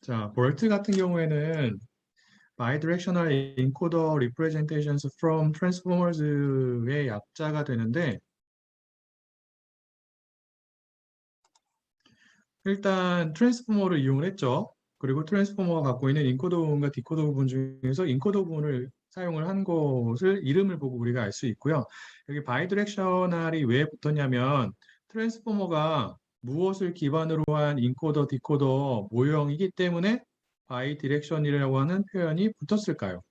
자, 볼트 같은 경우에는 bidirectional encoder representations from transformers의 약자가 되는데, 일단 트랜스포머를 이용을 했죠. 그리고 트랜스포머가 갖고 있는 인코더 부분과 디코더 부분 중에서 인코더 부분을 사용을 한 것을 이름을 보고 우리가 알 수 있고요. 여기 바이디렉셔널이 왜 붙었냐면 트랜스포머가 무엇을 기반으로 한 인코더, 디코더 모형이기 때문에 바이디렉션이라고 하는 표현이 붙었을까요?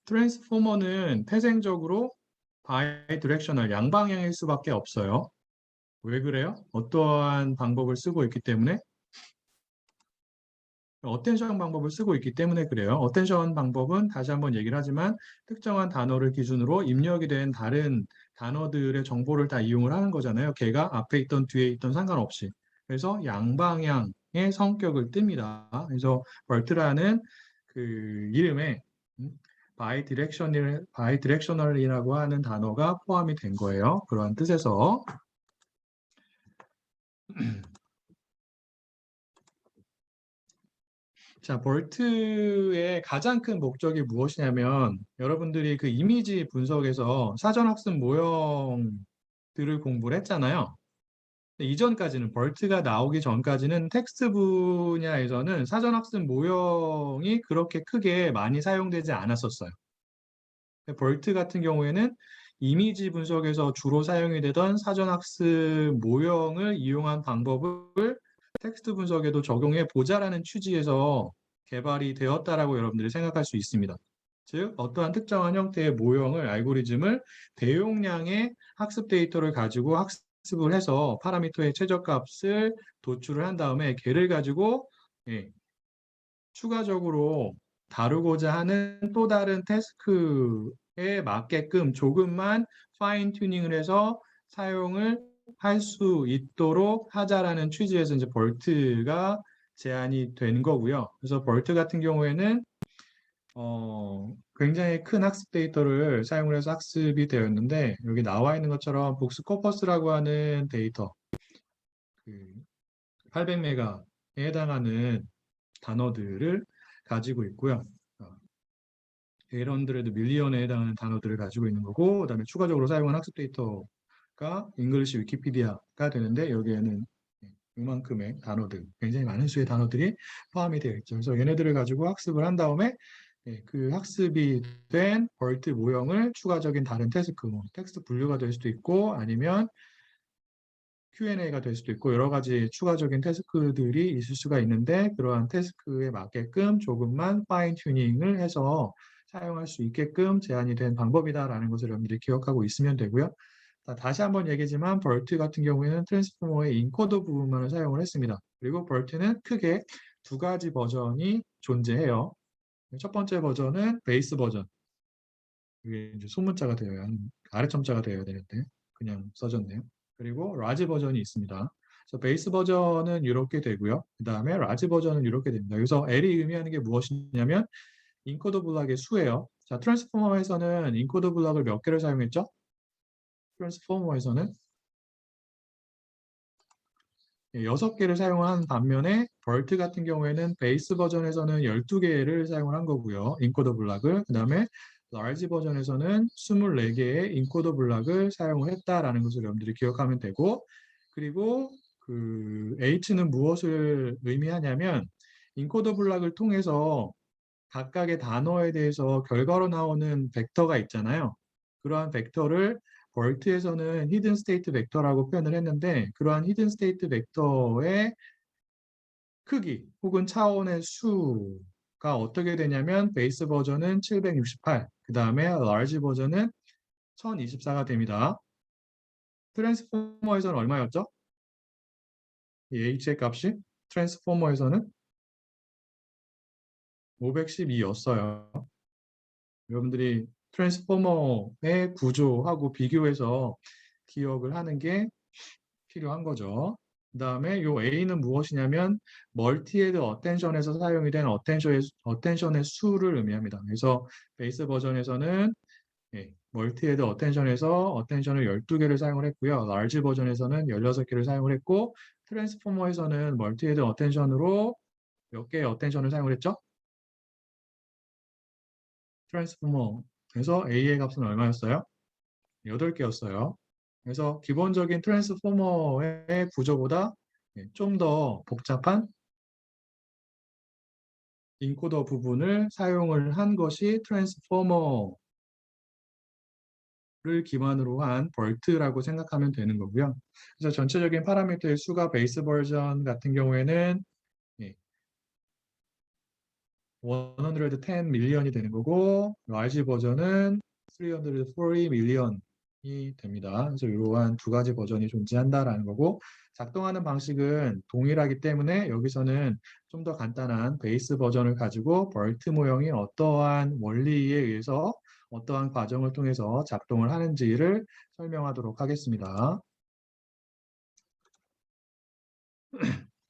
트랜스포머는 태생적으로 바이디렉셔널 양방향일 수밖에 없어요. 왜 그래요? 어떠한 방법을 쓰고 있기 때문에? 어텐션 방법을 쓰고 있기 때문에 그래요. 어텐션 방법은 다시 한번 얘기를 하지만 특정한 단어를 기준으로 입력이 된 다른 단어들의 정보를 다 이용을 하는 거잖아요. 걔가 앞에 있던 뒤에 있던 상관없이. 그래서 양방향의 성격을 띱니다. 그래서 벌트라는 그 이름에 바이디렉셔널이라고 하는 단어가 포함이 된 거예요. 그러한 뜻에서 자, 볼트의 가장 큰 목적이 무엇이냐면 여러분들이 그 이미지 분석에서 사전학습 모형들을 공부를 했잖아요. 근데 이전까지는 볼트가 나오기 전까지는 텍스트 분야에서는 사전학습 모형이 그렇게 크게 많이 사용되지 않았었어요. 볼트 같은 경우에는 이미지 분석에서 주로 사용이 되던 사전학습 모형을 이용한 방법을 텍스트 분석에도 적용해 보자라는 취지에서 개발이 되었다라고 여러분들이 생각할 수 있습니다. 즉, 어떠한 특정한 형태의 모형을, 알고리즘을 대용량의 학습 데이터를 가지고 학습을 해서 파라미터의 최저값을 도출을 한 다음에 걔를 가지고 추가적으로 다루고자 하는 또 다른 태스크에 맞게끔 조금만 파인 튜닝을 해서 사용을 할 수 있도록 하자라는 취지에서 이제 볼트가 제안이 된 거고요. 그래서 볼트 같은 경우에는 굉장히 큰 학습 데이터를 사용을 해서 학습이 되었는데 여기 나와 있는 것처럼 복스 코퍼스라고 하는 데이터 800메가에 해당하는 단어들을 가지고 있고요. 에런들에도 밀리언에 해당하는 단어들을 가지고 있는 거고, 그다음에 추가적으로 사용한 학습 데이터가 잉글리시 위키피디아가 되는데 여기에는 이만큼의 단어들, 굉장히 많은 수의 단어들이 포함이 되어 있죠. 그래서 얘네들을 가지고 학습을 한 다음에 그 학습이 된 벌트 모형을 추가적인 다른 태스크, 뭐 텍스트 분류가 될 수도 있고 아니면 Q&A가 될 수도 있고 여러 가지 추가적인 태스크들이 있을 수가 있는데 그러한 태스크에 맞게끔 조금만 파인 튜닝을 해서 사용할 수 있게끔 제안이 된 방법이다라는 것을 여러분들이 기억하고 있으면 되고요. 다시 한번 얘기지만 벌트 같은 경우에는 트랜스포머의 인코더 부분만을 사용을 했습니다. 그리고 벌트는 크게 두 가지 버전이 존재해요. 첫 번째 버전은 베이스 버전. 이게 이제 소문자가 되어야 아래점자가 되어야 되는데 그냥 써졌네요. 그리고 라지 버전이 있습니다. 그래서 베이스 버전은 이렇게 되고요. 그 다음에 라지 버전은 이렇게 됩니다. 여기서 L이 의미하는 게 무엇이냐면 인코더 블럭의 수예요. 자, 트랜스포머에서는 인코더 블럭을 몇 개를 사용했죠? 트랜스포머에서는 6개를 사용한 반면에 벌트 같은 경우에는 베이스 버전에서는 12개를 사용을 한 거고요. 인코더 블락을. 그 다음에 라지 버전에서는 24개의 인코더 블락을 사용을 했다라는 것을 여러분들이 기억하면 되고 그리고 그 H는 무엇을 의미하냐면 인코더 블락을 통해서 각각의 단어에 대해서 결과로 나오는 벡터가 있잖아요. 그러한 벡터를 벌트에서는 히든 스테이트 벡터라고 표현을 했는데 그러한 히든 스테이트 벡터의 크기 혹은 차원의 수가 어떻게 되냐면 베이스 버전은 768, 그 다음에 large 버전은 1024가 됩니다. 트랜스포머에서는 얼마였죠? 이 H의 값이 트랜스포머에서는 512였어요. 여러분들이 트랜스포머의 구조하고 비교해서 기억을 하는 게 필요한 거죠. 그 다음에 요 A는 무엇이냐면 멀티헤드 어텐션에서 사용이 된 어텐션의 수를 의미합니다. 그래서 베이스 버전에서는 멀티 헤드 어텐션에서 어텐션을 12개를 사용을 했고요. 라지 버전에서는 16개를 사용을 했고 트랜스포머에서는 멀티 헤드 어텐션으로 몇 개의 어텐션을 사용을 했죠? 트랜스포머에서 A의 값은 얼마였어요? 8개였어요. 그래서 기본적인 트랜스포머의 구조보다 좀 더 복잡한 인코더 부분을 사용을 한 것이 트랜스포머를 기반으로 한 벌트라고 생각하면 되는 거고요. 그래서 전체적인 파라미터의 수가 베이스 버전 같은 경우에는 110 밀리언이 되는 거고 라지 버전은 340 밀리언이 됩니다. 그래서 이러한 두 가지 버전이 존재한다라는 거고 작동하는 방식은 동일하기 때문에 여기서는 좀 더 간단한 베이스 버전을 가지고 벌트 모형이 어떠한 원리에 의해서 어떠한 과정을 통해서 작동을 하는지를 설명하도록 하겠습니다.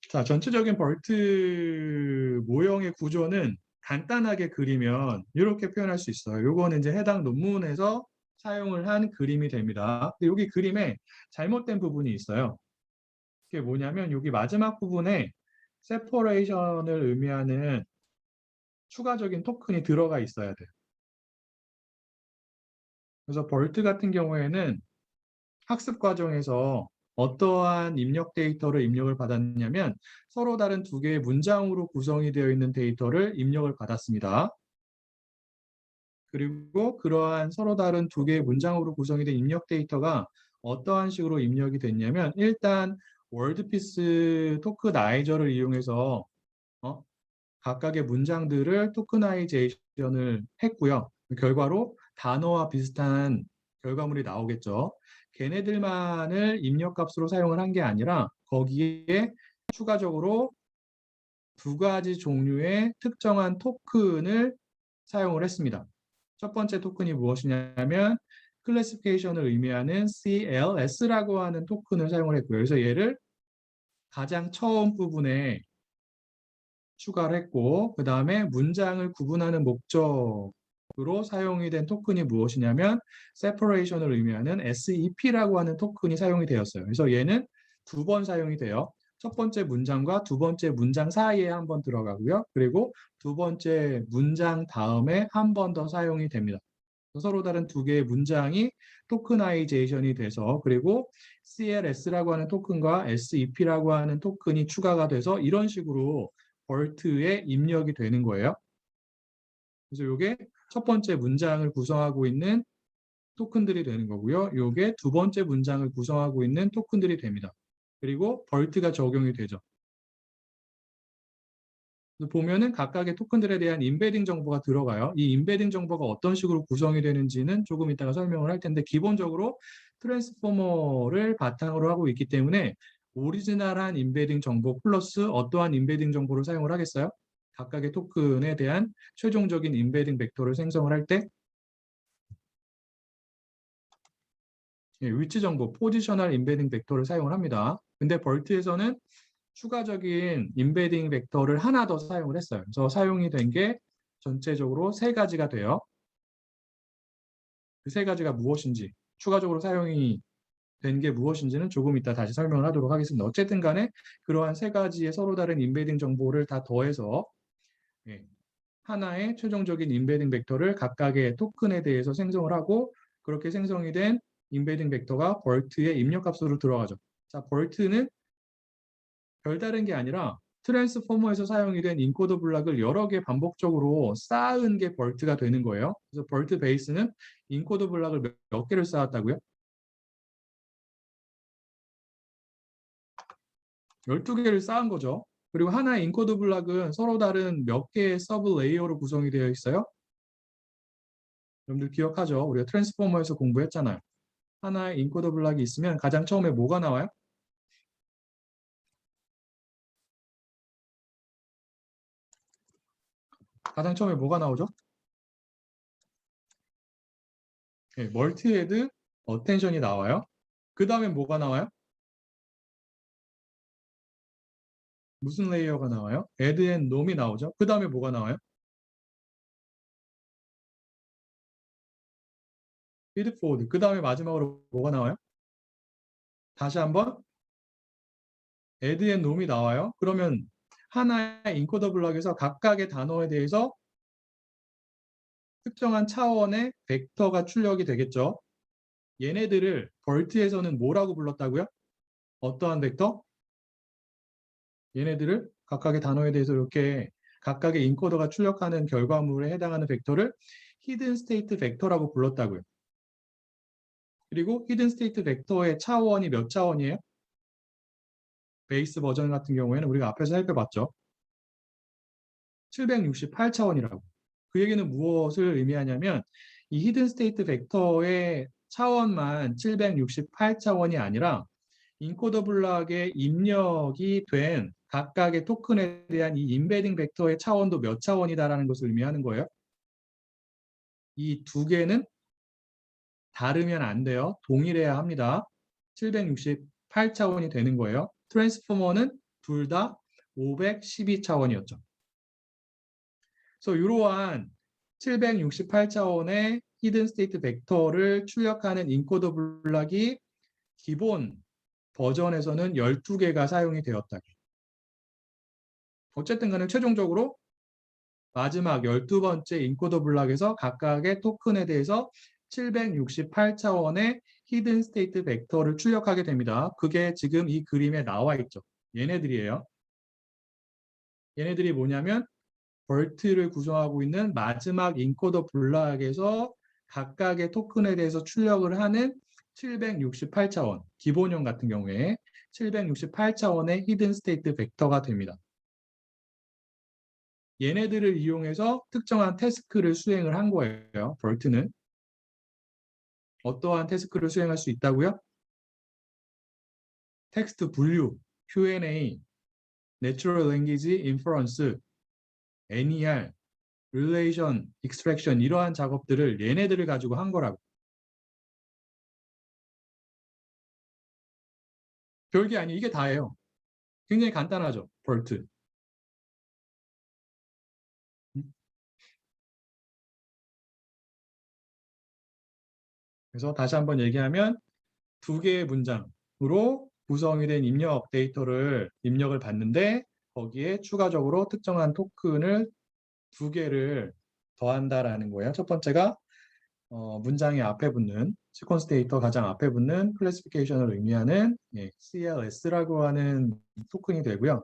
자, 전체적인 벌트 모형의 구조는 간단하게 그리면 이렇게 표현할 수 있어요. 요거는 이제 해당 논문에서 사용을 한 그림이 됩니다. 근데 여기 그림에 잘못된 부분이 있어요. 그게 뭐냐면 여기 마지막 부분에 세퍼레이션을 의미하는 추가적인 토큰이 들어가 있어야 돼요. 그래서 벌트 같은 경우에는 학습 과정에서 어떠한 입력 데이터를 입력을 받았냐면 서로 다른 두 개의 문장으로 구성이 되어 있는 데이터를 입력을 받았습니다. 그리고 그러한 서로 다른 두 개의 문장으로 구성이 된 입력 데이터가 어떠한 식으로 입력이 됐냐면 일단 월드피스 토크나이저를 이용해서 각각의 문장들을 토크나이제이션을 했고요. 결과로 단어와 비슷한 결과물이 나오겠죠. 걔네들만을 입력값으로 사용을 한 게 아니라 거기에 추가적으로 두 가지 종류의 특정한 토큰을 사용을 했습니다. 첫 번째 토큰이 무엇이냐면 클래시피케이션을 의미하는 CLS라고 하는 토큰을 사용을 했고요. 그래서 얘를 가장 처음 부분에 추가를 했고 그 다음에 문장을 구분하는 목적으로 사용이 된 토큰이 무엇이냐면 separation을 의미하는 SEP라고 하는 토큰이 사용이 되었어요. 그래서 얘는 두 번 사용이 돼요. 첫 번째 문장과 두 번째 문장 사이에 한 번 들어가고요. 그리고 두 번째 문장 다음에 한 번 더 사용이 됩니다. 서로 다른 두 개의 문장이 토크나이제이션이 돼서 그리고 CLS라고 하는 토큰과 SEP라고 하는 토큰이 추가가 돼서 이런 식으로 벌트에 입력이 되는 거예요. 그래서 이게 첫 번째 문장을 구성하고 있는 토큰들이 되는 거고요. 이게 두 번째 문장을 구성하고 있는 토큰들이 됩니다. 그리고 벌트가 적용이 되죠. 보면은 각각의 토큰들에 대한 인베딩 정보가 들어가요. 이 인베딩 정보가 어떤 식으로 구성이 되는지는 조금 이따가 설명을 할 텐데 기본적으로 트랜스포머를 바탕으로 하고 있기 때문에 오리지널한 인베딩 정보 플러스 어떠한 인베딩 정보를 사용을 하겠어요? 각각의 토큰에 대한 최종적인 인베딩 벡터를 생성을 할 때 위치 정보, 포지셔널 인베딩 벡터를 사용을 합니다. 근데 벌트에서는 추가적인 인베딩 벡터를 하나 더 사용을 했어요. 그래서 사용이 된 게 전체적으로 세 가지가 돼요. 그 세 가지가 무엇인지, 추가적으로 사용이 된 게 무엇인지는 조금 이따 다시 설명을 하도록 하겠습니다. 어쨌든 간에 그러한 세 가지의 서로 다른 인베딩 정보를 다 더해서 하나의 최종적인 인베딩 벡터를 각각의 토큰에 대해서 생성을 하고 그렇게 생성이 된 인베딩 벡터가 벌트의 입력값으로 들어가죠. 자, 벌트는 별다른 게 아니라 트랜스포머에서 사용이 된 인코더 블락을 여러 개 반복적으로 쌓은 게 벌트가 되는 거예요. 그래서 벌트 베이스는 인코더 블락을 몇 개를 쌓았다고요? 12개를 쌓은 거죠. 그리고 하나의 인코더 블락은 서로 다른 몇 개의 서브 레이어로 구성이 되어 있어요. 여러분들 기억하죠? 우리가 트랜스포머에서 공부했잖아요. 하나의 인코더 블락이 있으면 가장 처음에 뭐가 나와요? 가장 처음에 뭐가 나오죠? 멀티헤드 어텐션이 나와요. 그 다음에 뭐가 나와요? 무슨 레이어가 나와요? add and nom이 나오죠. 그 다음에 뭐가 나와요? feed forward. 그 다음에 마지막으로 뭐가 나와요? 다시 한번 add and nom이 나와요. 그러면 하나의 인코더 블럭에서 각각의 단어에 대해서 특정한 차원의 벡터가 출력이 되겠죠. 얘네들을 벌트에서는 뭐라고 불렀다고요? 어떠한 벡터? 얘네들을 각각의 단어에 대해서 이렇게 각각의 인코더가 출력하는 결과물에 해당하는 벡터를 히든 스테이트 벡터라고 불렀다고요. 그리고 히든 스테이트 벡터의 차원이 몇 차원이에요? 베이스 버전 같은 경우에는 우리가 앞에서 살펴봤죠. 768차원이라고. 그 얘기는 무엇을 의미하냐면 이 히든 스테이트 벡터의 차원만 768차원이 아니라 인코더 블럭에 입력이 된 각각의 토큰에 대한 이 임베딩 벡터의 차원도 몇 차원이다라는 것을 의미하는 거예요. 이 두 개는 다르면 안 돼요. 동일해야 합니다. 768차원이 되는 거예요. 트랜스포머는 둘 다 512차원이었죠. 그래서 이러한 768차원의 히든 스테이트 벡터를 출력하는 인코더 블럭이 기본 버전에서는 12개가 사용이 되었다. 어쨌든 간에 최종적으로 마지막 12번째 인코더 블럭에서 각각의 토큰에 대해서 768차원의 히든 스테이트 벡터를 출력하게 됩니다. 그게 지금 이 그림에 나와 있죠. 얘네들이에요. 얘네들이 뭐냐면 벌트를 구성하고 있는 마지막 인코더 블럭에서 각각의 토큰에 대해서 출력을 하는 768차원, 기본형 같은 경우에 768차원의 히든 스테이트 벡터가 됩니다. 얘네들을 이용해서 특정한 태스크를 수행을 한 거예요. 벌트는. 어떠한 태스크를 수행할 수 있다고요? 텍스트 분류, Q&A, Natural Language Inference, NER, Relation Extraction 이러한 작업들을 얘네들을 가지고 한 거라고. 별게 아니 이게 다예요. 굉장히 간단하죠. 벌트. 그래서 다시 한번 얘기하면 두 개의 문장으로 구성이 된 입력 데이터를 입력을 받는데 거기에 추가적으로 특정한 토큰을 두 개를 더한다라는 거예요. 첫 번째가 문장의 앞에 붙는 시퀀스 데이터 가장 앞에 붙는 클래시피케이션을 의미하는 CLS라고 하는 토큰이 되고요.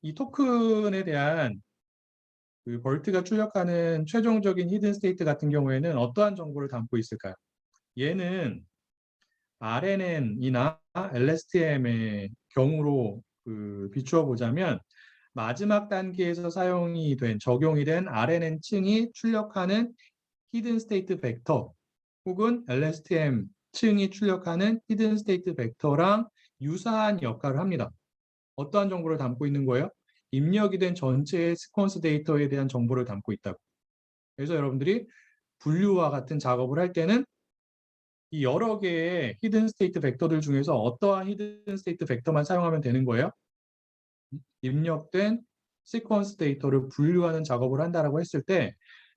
이 토큰에 대한 그 벌트가 출력하는 최종적인 히든 스테이트 같은 경우에는 어떠한 정보를 담고 있을까요? 얘는 RNN이나 LSTM의 경우로 비추어 보자면 마지막 단계에서 사용이 된 적용이 된 RNN 층이 출력하는 히든 스테이트 벡터 혹은 LSTM 층이 출력하는 히든 스테이트 벡터랑 유사한 역할을 합니다. 어떠한 정보를 담고 있는 거예요? 입력이 된 전체의 시퀀스 데이터에 대한 정보를 담고 있다고. 그래서 여러분들이 분류와 같은 작업을 할 때는 이 여러 개의 히든 스테이트 벡터들 중에서 어떠한 히든 스테이트 벡터만 사용하면 되는 거예요? 입력된 시퀀스 데이터를 분류하는 작업을 한다라고 했을 때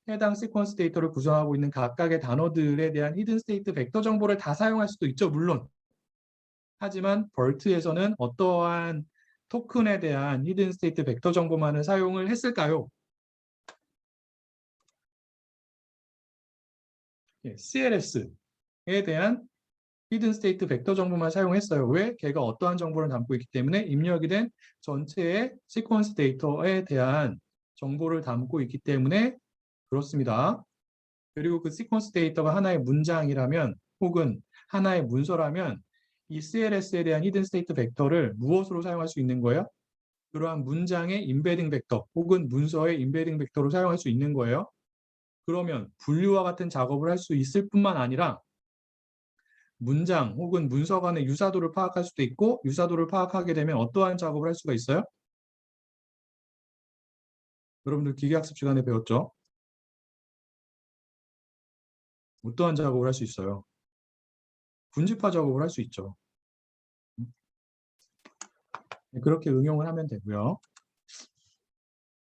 해당 시퀀스 데이터를 구성하고 있는 각각의 단어들에 대한 히든 스테이트 벡터 정보를 다 사용할 수도 있죠, 물론. 하지만 벌트에서는 어떠한 토큰에 대한 히든 스테이트 벡터 정보만을 사용을 했을까요? CLS에 대한 히든 스테이트 벡터 정보만 사용했어요. 왜? 걔가 어떠한 정보를 담고 있기 때문에 입력이 된 전체의 시퀀스 데이터에 대한 정보를 담고 있기 때문에 그렇습니다. 그리고 그 시퀀스 데이터가 하나의 문장이라면 혹은 하나의 문서라면 이 CLS에 대한 히든 스테이트 벡터를 무엇으로 사용할 수 있는 거예요? 그러한 문장의 임베딩 벡터 혹은 문서의 임베딩 벡터로 사용할 수 있는 거예요. 그러면 분류와 같은 작업을 할 수 있을 뿐만 아니라 문장 혹은 문서 간의 유사도를 파악할 수도 있고 유사도를 파악하게 되면 어떠한 작업을 할 수가 있어요? 여러분들 기계학습 시간에 배웠죠? 어떠한 작업을 할 수 있어요? 군집화 작업을 할 수 있죠. 그렇게 응용을 하면 되고요.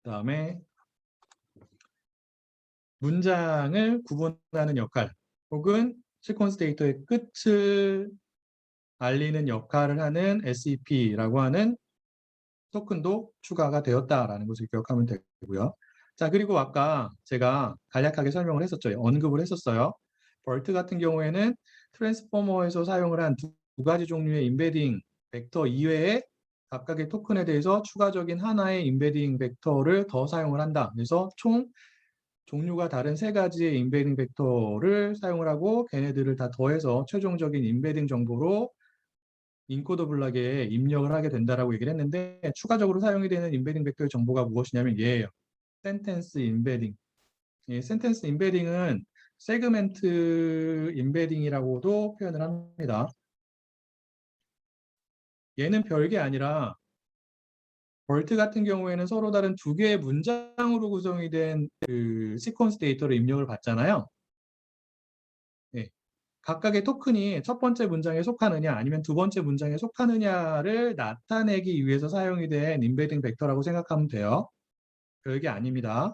그다음에 문장을 구분하는 역할 혹은 시퀀스 데이터의 끝을 알리는 역할을 하는 SEP라고 하는 토큰도 추가가 되었다라는 것을 기억하면 되고요. 자, 그리고 아까 제가 간략하게 설명을 했었죠. 언급을 했었어요. 벌트 같은 경우에는 트랜스포머에서 사용을 한 두 가지 종류의 임베딩 벡터 이외에 각각의 토큰에 대해서 추가적인 하나의 임베딩 벡터를 더 사용을 한다. 그래서 총 종류가 다른 세 가지의 임베딩 벡터를 사용을 하고 걔네들을 다 더해서 최종적인 임베딩 정보로 인코더 블락에 입력을 하게 된다라고 얘기를 했는데 추가적으로 사용이 되는 임베딩 벡터의 정보가 무엇이냐면 얘예요. 센텐스 임베딩. 이 센텐스 임베딩은 세그멘트 임베딩이라고도 표현을 합니다. 얘는 별게 아니라 벌트 같은 경우에는 서로 다른 두 개의 문장으로 구성이 된 그 시퀀스 데이터를 입력을 받잖아요. 네. 각각의 토큰이 첫 번째 문장에 속하느냐 아니면 두 번째 문장에 속하느냐를 나타내기 위해서 사용이 된 임베딩 벡터라고 생각하면 돼요. 별게 아닙니다.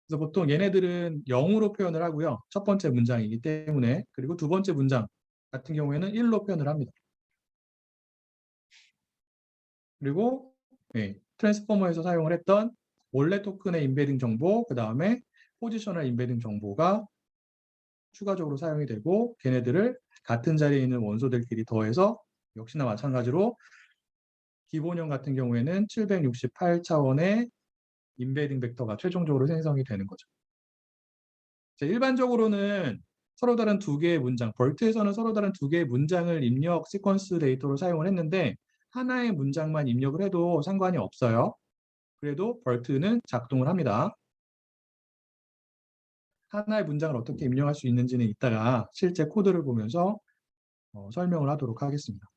그래서 보통 얘네들은 0으로 표현을 하고요. 첫 번째 문장이기 때문에. 그리고 두 번째 문장 같은 경우에는 1로 표현을 합니다. 그리고 트랜스포머에서 사용을 했던 원래 토큰의 임베딩 정보, 그 다음에 포지셔널 임베딩 정보가 추가적으로 사용이 되고 걔네들을 같은 자리에 있는 원소들끼리 더해서 역시나 마찬가지로 기본형 같은 경우에는 768차원의 임베딩 벡터가 최종적으로 생성이 되는 거죠. 일반적으로는 서로 다른 두 개의 문장, 벌트에서는 서로 다른 두 개의 문장을 입력 시퀀스 데이터로 사용을 했는데 하나의 문장만 입력을 해도 상관이 없어요. 그래도 벌트는 작동을 합니다. 하나의 문장을 어떻게 입력할 수 있는지는 이따가 실제 코드를 보면서 설명을 하도록 하겠습니다.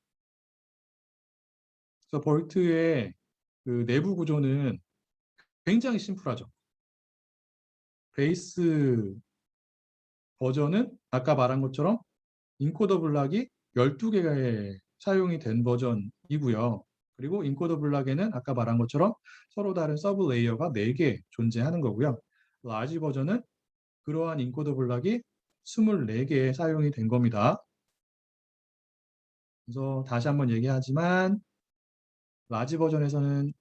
그래서 벌트의 그 내부 구조는 굉장히 심플하죠. 베이스 버전은 아까 말한 것처럼 인코더 블락이 12개가 사용이 된 버전이고요. 그리고 인코더 블락에는 아까 말한 것처럼 서로 다른 서브 레이어가 4개 존재하는 거고요. 라지 버전은 그러한 인코더 블락이 24개 사용이 된 겁니다. 그래서 다시 한번 얘기하지만 라지 버전에서는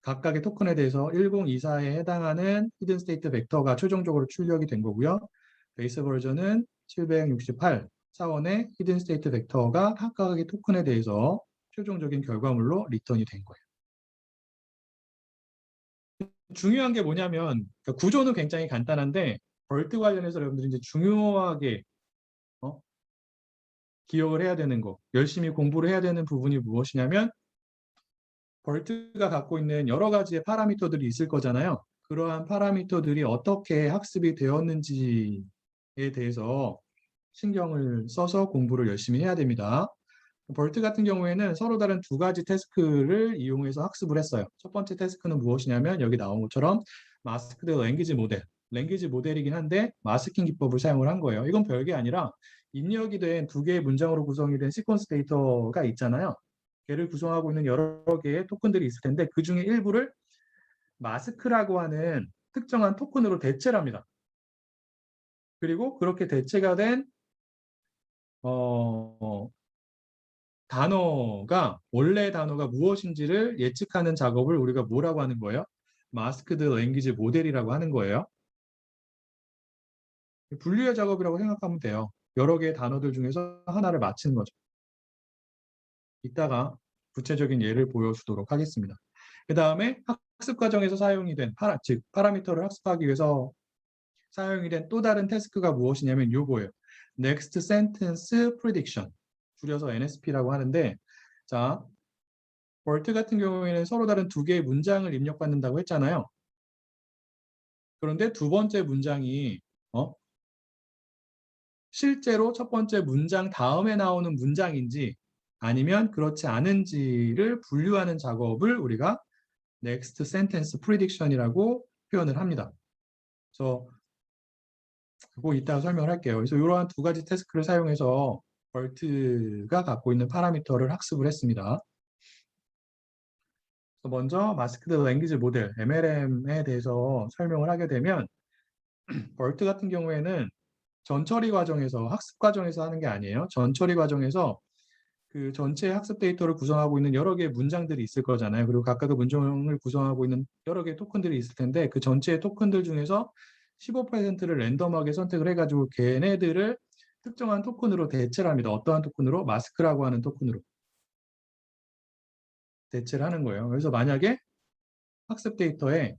각각의 토큰에 대해서 1024에 해당하는 히든 스테이트 벡터가 최종적으로 출력이 된 거고요. 베이스 버전은 768 차원의 히든 스테이트 벡터가 각각의 토큰에 대해서 최종적인 결과물로 리턴이 된 거예요. 중요한 게 뭐냐면 그러니까 구조는 굉장히 간단한데 벌트 관련해서 여러분들이 이제 중요하게 기억을 해야 되는 거, 열심히 공부를 해야 되는 부분이 무엇이냐면 벌트가 갖고 있는 여러 가지의 파라미터들이 있을 거잖아요. 그러한 파라미터들이 어떻게 학습이 되었는지에 대해서 신경을 써서 공부를 열심히 해야 됩니다. 벌트 같은 경우에는 서로 다른 두 가지 태스크를 이용해서 학습을 했어요. 첫 번째 태스크는 무엇이냐면 여기 나온 것처럼 마스크드 랭귀지 모델, 랭귀지 모델이긴 한데 마스킹 기법을 사용을 한 거예요. 이건 별게 아니라 입력이 된 두 개의 문장으로 구성이 된 시퀀스 데이터가 있잖아요. 걔를 구성하고 있는 여러 개의 토큰들이 있을 텐데 그 중에 일부를 마스크라고 하는 특정한 토큰으로 대체를 합니다. 그리고 그렇게 대체가 된 단어가 원래 단어가 무엇인지를 예측하는 작업을 우리가 뭐라고 하는 거예요? 마스크드 랭귀지 모델이라고 하는 거예요. 분류의 작업이라고 생각하면 돼요. 여러 개의 단어들 중에서 하나를 맞히는 거죠. 이따가 구체적인 예를 보여주도록 하겠습니다. 그 다음에 학습 과정에서 사용이 된 즉 파라미터를 학습하기 위해서 사용이 된 또 다른 태스크가 무엇이냐면 요거예요. Next Sentence Prediction, 줄여서 NSP라고 하는데, 자, 벌트 같은 경우에는 서로 다른 두 개의 문장을 입력받는다고 했잖아요. 그런데 두 번째 문장이 실제로 첫 번째 문장 다음에 나오는 문장인지 아니면 그렇지 않은지를 분류하는 작업을 우리가 Next Sentence Prediction이라고 표현을 합니다. 그래서 그거 이따가 설명을 할게요. 그래서 이러한 두 가지 태스크를 사용해서 벌트가 갖고 있는 파라미터를 학습을 했습니다. 먼저 마스크드 랭귀지 모델 MLM에 대해서 설명을 하게 되면 벌트 같은 경우에는 전처리 과정에서 학습 과정에서 하는 게 아니에요. 전처리 과정에서 그 전체 학습 데이터를 구성하고 있는 여러 개의 문장들이 있을 거잖아요. 그리고 각각의 문장을 구성하고 있는 여러 개의 토큰들이 있을 텐데 그 전체 토큰들 중에서 15%를 랜덤하게 선택을 해가지고 걔네들을 특정한 토큰으로 대체를 합니다. 어떠한 토큰으로? 마스크라고 하는 토큰으로 대체를 하는 거예요. 그래서 만약에 학습 데이터에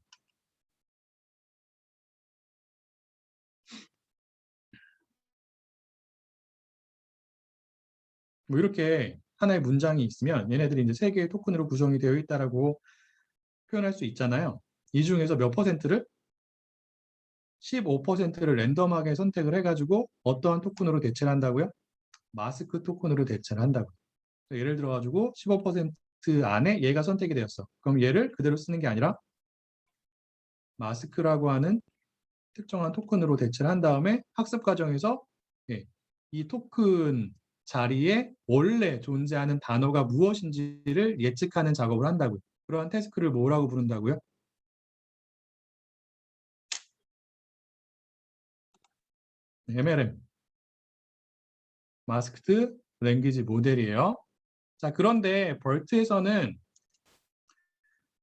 뭐 이렇게 하나의 문장이 있으면 얘네들이 이제 세 개의 토큰으로 구성이 되어 있다라고 표현할 수 있잖아요. 이 중에서 몇 퍼센트를 15%를 랜덤하게 선택을 해가지고 어떠한 토큰으로 대체를 한다고요? 마스크 토큰으로 대체를 한다고요. 예를 들어가지고 15% 안에 얘가 선택이 되었어. 그럼 얘를 그대로 쓰는 게 아니라 마스크라고 하는 특정한 토큰으로 대체를 한 다음에 학습 과정에서 예, 이 토큰 자리에 원래 존재하는 단어가 무엇인지를 예측하는 작업을 한다고요. 그러한 태스크를 뭐라고 부른다고요? MLM, 마스크드 랭귀지 모델이에요. 자, 그런데 벌트에서는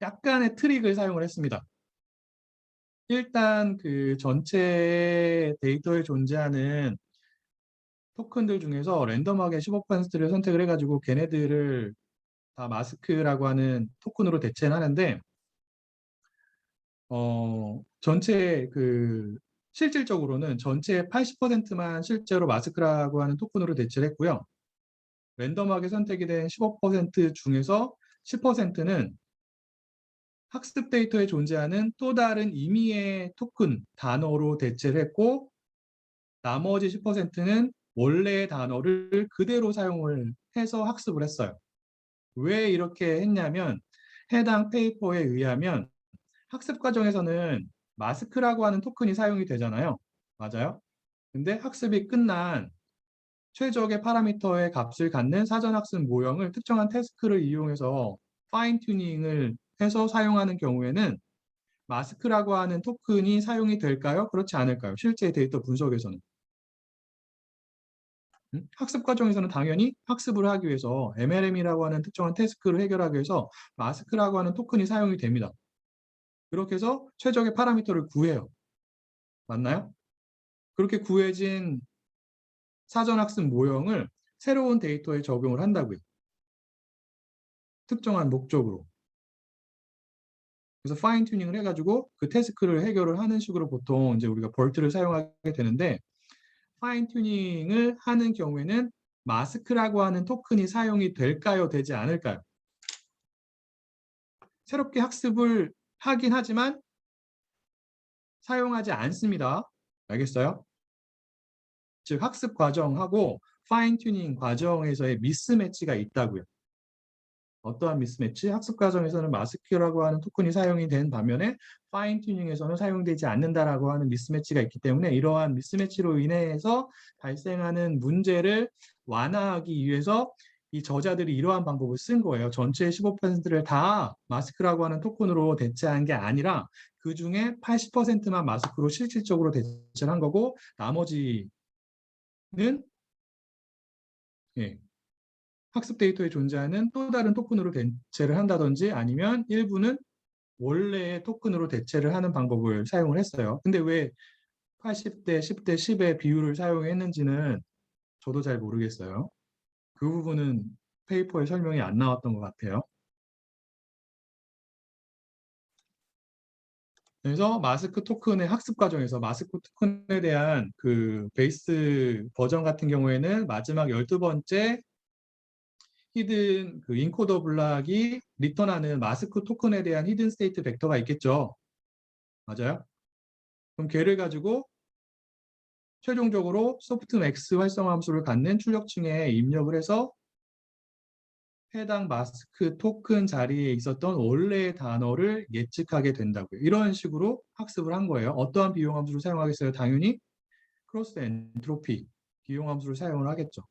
약간의 트릭을 사용을 했습니다. 일단 그 전체 데이터에 존재하는 토큰들 중에서 랜덤하게 15%를 선택을 해가지고 걔네들을 다 마스크라고 하는 토큰으로 대체를 하는데 전체 그 실질적으로는 전체 80%만 실제로 마스크라고 하는 토큰으로 대체를 했고요. 랜덤하게 선택이 된 15% 중에서 10%는 학습 데이터에 존재하는 또 다른 의미의 토큰, 단어로 대체를 했고 나머지 10%는 원래의 단어를 그대로 사용을 해서 학습을 했어요. 왜 이렇게 했냐면 해당 페이퍼에 의하면 학습 과정에서는 마스크라고 하는 토큰이 사용이 되잖아요. 맞아요? 근데 학습이 끝난 최적의 파라미터의 값을 갖는 사전학습 모형을 특정한 태스크를 이용해서 파인 튜닝을 해서 사용하는 경우에는 마스크라고 하는 토큰이 사용이 될까요? 그렇지 않을까요? 실제 데이터 분석에서는. 학습 과정에서는 당연히 학습을 하기 위해서 MLM이라고 하는 특정한 태스크를 해결하기 위해서 마스크라고 하는 토큰이 사용이 됩니다. 그렇게 해서 최적의 파라미터를 구해요. 맞나요? 그렇게 구해진 사전학습 모형을 새로운 데이터에 적용을 한다고요. 특정한 목적으로. 그래서 파인 튜닝을 해가지고 그 태스크를 해결을 하는 식으로 보통 이제 우리가 벌트를 사용하게 되는데 파인 튜닝을 하는 경우에는 마스크라고 하는 토큰이 사용이 될까요? 되지 않을까요? 새롭게 학습을 하긴 하지만 사용하지 않습니다. 알겠어요? 즉 학습 과정하고 파인 튜닝 과정에서의 미스매치가 있다고요. 어떠한 미스매치? 학습 과정에서는 마스크라고 하는 토큰이 사용이 된 반면에 파인 튜닝에서는 사용되지 않는다라고 하는 미스매치가 있기 때문에 이러한 미스매치로 인해서 발생하는 문제를 완화하기 위해서 이 저자들이 이러한 방법을 쓴 거예요. 전체 15%를 다 마스크라고 하는 토큰으로 대체한 게 아니라 그 중에 80%만 마스크로 실질적으로 대체를 한 거고 나머지는 예, 학습 데이터에 존재하는 또 다른 토큰으로 대체를 한다든지 아니면 일부는 원래의 토큰으로 대체를 하는 방법을 사용을 했어요. 근데 왜 80대, 10대, 10의 비율을 사용했는지는 저도 잘 모르겠어요. 그 부분은 페이퍼에 설명이 안 나왔던 것 같아요. 그래서 마스크 토큰의 학습 과정에서 마스크 토큰에 대한 그 베이스 버전 같은 경우에는 마지막 12번째 히든 그 인코더 블락이 리턴하는 마스크 토큰에 대한 히든 스테이트 벡터가 있겠죠. 맞아요? 그럼 걔를 가지고 최종적으로 소프트맥스 활성화 함수를 갖는 출력층에 입력을 해서 해당 마스크 토큰 자리에 있었던 원래의 단어를 예측하게 된다고요. 이런 식으로 학습을 한 거예요. 어떠한 비용 함수를 사용하겠어요? 당연히 크로스 엔트로피 비용 함수를 사용을 하겠죠.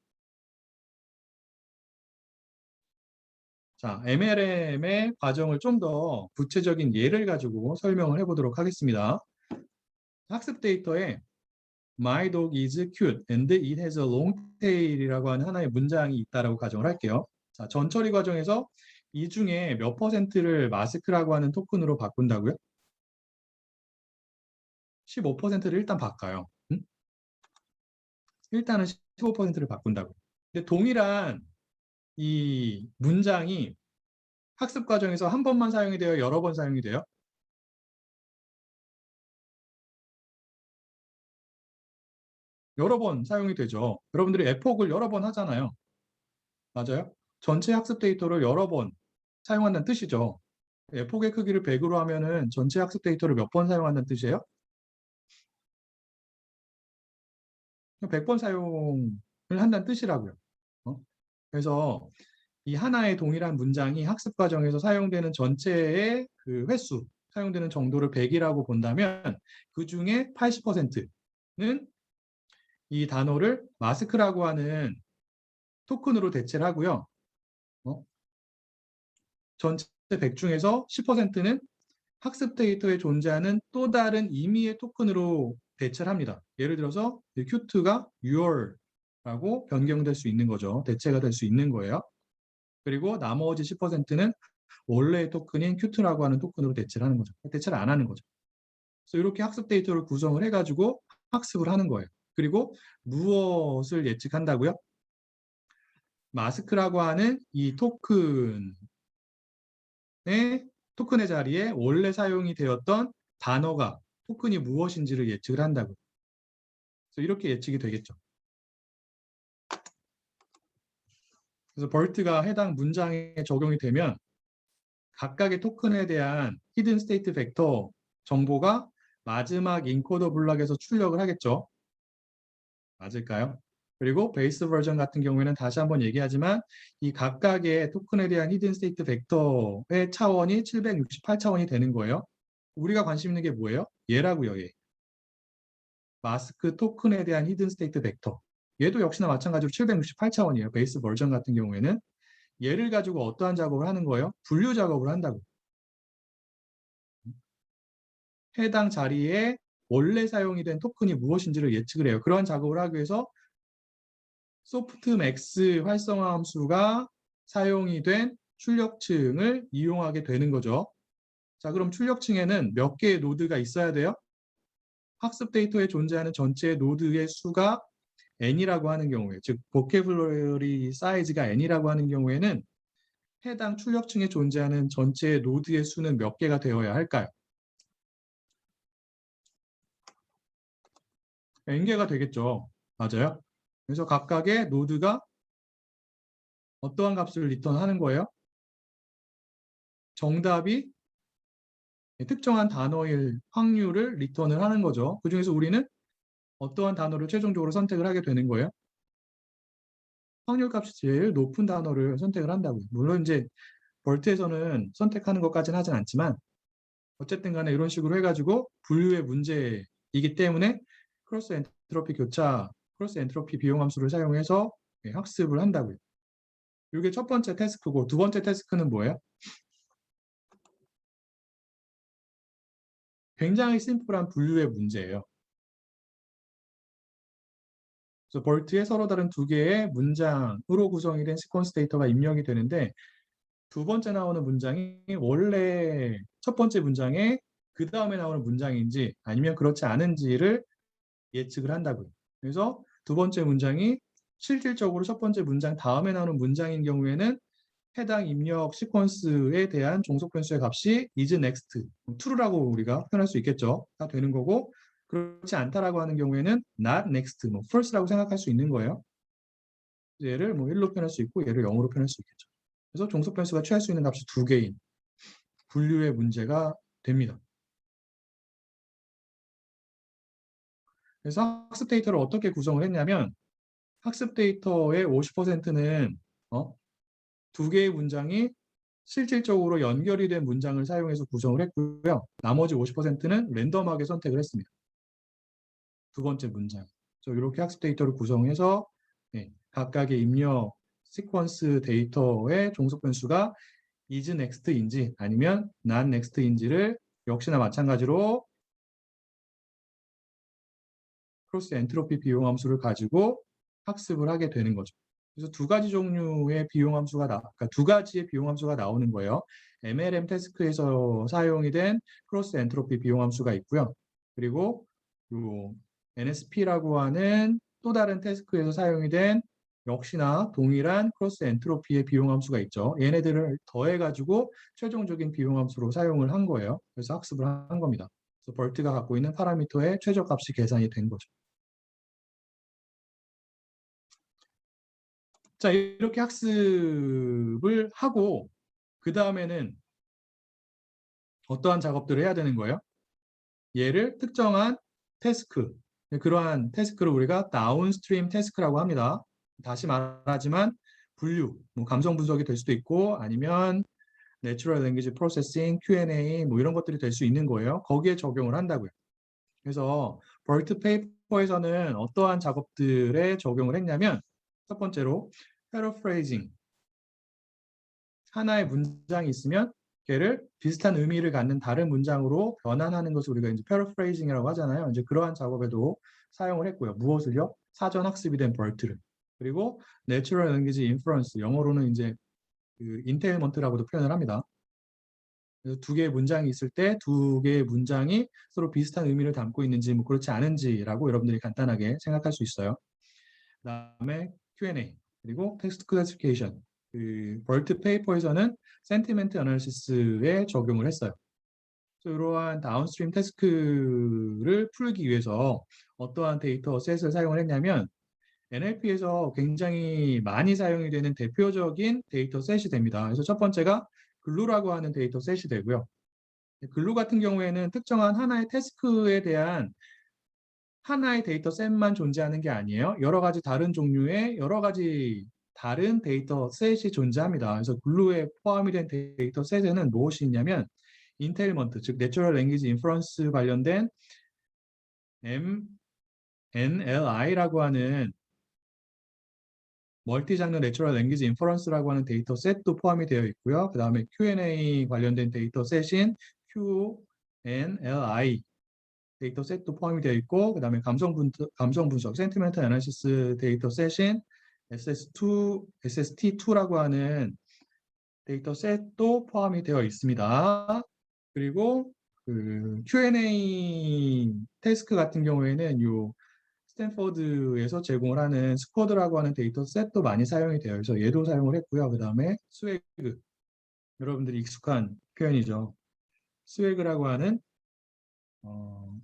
자, MLM의 과정을 좀 더 구체적인 예를 가지고 설명을 해보도록 하겠습니다. 학습 데이터에 My dog is cute and it has a long tail이라고 하는 하나의 문장이 있다라고 가정을 할게요. 자, 전 처리 과정에서 이 중에 몇 퍼센트를 마스크라고 하는 토큰으로 바꾼다고요? 15%를 일단 바꿔요. 응? 일단은 15%를 바꾼다고. 근데 동일한 이 문장이 학습 과정에서 한 번만 사용이 돼요? 여러 번 사용이 돼요? 여러 번 사용이 되죠. 여러분들이 에폭을 여러 번 하잖아요. 맞아요? 전체 학습 데이터를 여러 번 사용한다는 뜻이죠. 에폭의 크기를 100으로 하면은 전체 학습 데이터를 몇 번 사용한다는 뜻이에요? 100번 사용을 한다는 뜻이라고요. 어? 그래서 이 하나의 동일한 문장이 학습 과정에서 사용되는 전체의 그 횟수, 사용되는 정도를 100이라고 본다면 그 중에 80%는 이 단어를 마스크라고 하는 토큰으로 대체를 하고요. 전체 100 중에서 10%는 학습 데이터에 존재하는 또 다른 임의의 토큰으로 대체를 합니다. 예를 들어서 큐트가 your라고 변경될 수 있는 거죠. 대체가 될 수 있는 거예요. 그리고 나머지 10%는 원래의 토큰인 큐트라고 하는 토큰으로 대체를 하는 거죠. 대체를 안 하는 거죠. 그래서 이렇게 학습 데이터를 구성을 해가지고 학습을 하는 거예요. 그리고 무엇을 예측한다고요? 마스크라고 하는 이 토큰의 자리에 원래 사용이 되었던 단어가 토큰이 무엇인지를 예측을 한다고. 그래서 이렇게 예측이 되겠죠. 그래서 BERT가 해당 문장에 적용이 되면 각각의 토큰에 대한 히든 스테이트 벡터 정보가 마지막 인코더 블럭에서 출력을 하겠죠. 맞을까요? 그리고 베이스 버전 같은 경우에는 다시 한번 얘기하지만 이 각각의 토큰에 대한 히든 스테이트 벡터의 차원이 768차원이 되는 거예요. 우리가 관심 있는 게 뭐예요? 얘라고요, 얘. 마스크 토큰에 대한 히든 스테이트 벡터. 얘도 역시나 마찬가지로 768차원이에요. 베이스 버전 같은 경우에는. 얘를 가지고 어떠한 작업을 하는 거예요? 분류 작업을 한다고. 해당 자리에 원래 사용이 된 토큰이 무엇인지를 예측을 해요. 그러한 작업을 하기 위해서 소프트맥스 활성화 함수가 사용이 된 출력층을 이용하게 되는 거죠. 자, 그럼 출력층에는 몇 개의 노드가 있어야 돼요? 학습 데이터에 존재하는 전체 노드의 수가 n이라고 하는 경우에, 즉 보캐블러리 사이즈가 n이라고 하는 경우에는 해당 출력층에 존재하는 전체 노드의 수는 몇 개가 되어야 할까요? n개가 되겠죠. 맞아요. 그래서 각각의 노드가 어떠한 값을 리턴하는 거예요? 정답이 특정한 단어일 확률을 리턴을 하는 거죠. 그 중에서 우리는 어떠한 단어를 최종적으로 선택을 하게 되는 거예요? 확률 값이 제일 높은 단어를 선택을 한다고요. 물론 이제 벌트에서는 선택하는 것까지는 하진 않지만 어쨌든 간에 이런 식으로 해가지고 분류의 문제이기 때문에 크로스 엔트로피 교차, 크로스 엔트로피 비용 함수를 사용해서 학습을 한다고요. 이게 첫 번째 태스크고 두 번째 태스크는 뭐예요? 굉장히 심플한 분류의 문제예요. 그래서 벌트에 서로 다른 두 개의 문장으로 구성이 된 시퀀스 데이터가 입력이 되는데 두 번째 나오는 문장이 원래 첫 번째 문장에 그 다음에 나오는 문장인지 아니면 그렇지 않은지를 예측을 한다고요. 그래서 두 번째 문장이 실질적으로 첫 번째 문장 다음에 나오는 문장인 경우에는 해당 입력 시퀀스에 대한 종속 변수의 값이 is next, true라고 우리가 표현할 수 있겠죠. 다 되는 거고 그렇지 않다라고 하는 경우에는 not next, false라고 생각할 수 있는 거예요. 얘를 1로 표현할 수 있고 얘를 0으로 표현할 수 있겠죠. 그래서 종속 변수가 취할 수 있는 값이 두 개인 분류의 문제가 됩니다. 그래서 학습 데이터를 어떻게 구성을 했냐면 학습 데이터의 50%는 두 개의 문장이 실질적으로 연결이 된 문장을 사용해서 구성을 했고요. 나머지 50%는 랜덤하게 선택을 했습니다. 두 번째 문장. 이렇게 학습 데이터를 구성해서 각각의 입력 시퀀스 데이터의 종속 변수가 is next인지 아니면 not next인지를 역시나 마찬가지로 크로스 엔트로피 비용 함수를 가지고 학습을 하게 되는 거죠. 그래서 두 가지 종류의 비용 함수가 그러니까 두 가지의 비용 함수가 나오는 거예요. MLM 태스크에서 사용이 된 크로스 엔트로피 비용 함수가 있고요. 그리고 요 NSP라고 하는 또 다른 태스크에서 사용이 된 역시나 동일한 크로스 엔트로피의 비용 함수가 있죠. 얘네들을 더해가지고 최종적인 비용 함수로 사용을 한 거예요. 그래서 학습을 한 겁니다. 그래서 벌트가 갖고 있는 파라미터의 최저값이 계산이 된 거죠. 자, 이렇게 학습을 하고 그 다음에는 어떠한 작업들을 해야 되는 거예요? 얘를 특정한 태스크, 그러한 태스크를 우리가 다운스트림 태스크라고 합니다. 다시 말하지만 분류, 뭐 감성 분석이 될 수도 있고 아니면 내추럴 랭귀지 프로세싱, Q&A 뭐 이런 것들이 될 수 있는 거예요. 거기에 적용을 한다고요. 그래서 벌트 페이퍼에서는 어떠한 작업들에 적용을 했냐면 첫 번째로 패러프레이징, 하나의 문장이 있으면 걔를 비슷한 의미를 갖는 다른 문장으로 변환하는 것을 우리가 이제 패러프레이징이라고 하잖아요. 이제 그러한 작업에도 사용을 했고요. 무엇을요? 사전 학습이 된 벌트를. 그리고 내추럴 랭귀지 인퍼런스, 영어로는 이제 그 인테일먼트라고도 표현을 합니다. 그래서 두 개의 문장이 있을 때 두 개의 문장이 서로 비슷한 의미를 담고 있는지 뭐 그렇지 않은지라고 여러분들이 간단하게 생각할 수 있어요. 그다음에 Q&A 그리고 텍스트 클래시피케이션. 그 벌트 페이퍼에서는 센티멘트 어널리시스에 적용을 했어요. 그래서 이러한 다운스트림 태스크를 풀기 위해서 어떠한 데이터셋을 사용을 했냐면 NLP에서 굉장히 많이 사용이 되는 대표적인 데이터셋이 됩니다. 그래서 첫 번째가 글루라고 하는 데이터셋이 되고요. 글루 같은 경우에는 특정한 하나의 태스크에 대한 하나의 데이터셋만 존재하는 게 아니에요. 여러 가지 다른 종류의 여러 가지 다른 데이터셋이 존재합니다. 그래서 글루에 포함이 된 데이터셋에는 무엇이 있냐면 인텔먼트, 즉 내추럴 랭귀지 인퍼런스 관련된 NLI라고 하는 멀티 장르 내추럴 랭귀지 인퍼런스라고 하는 데이터셋도 포함이 되어 있고요. 그 다음에 Q&A 관련된 데이터셋인 QNLI 데이터셋도 포함이 되어 있고, 그 다음에 감성 분석, 센티멘트 애널리시스 데이터셋인 SST2라고 하는 데이터셋도 포함이 되어 있습니다. 그리고 그 Q&A 태스크 같은 경우에는 요 스탠퍼드에서 제공을 하는 스쿼드라고 하는 데이터셋도 많이 사용이 돼요. 그래서 얘도 사용을 했고요. 그 다음에 스웨그, 여러분들이 익숙한 표현이죠. 스웨그라고 하는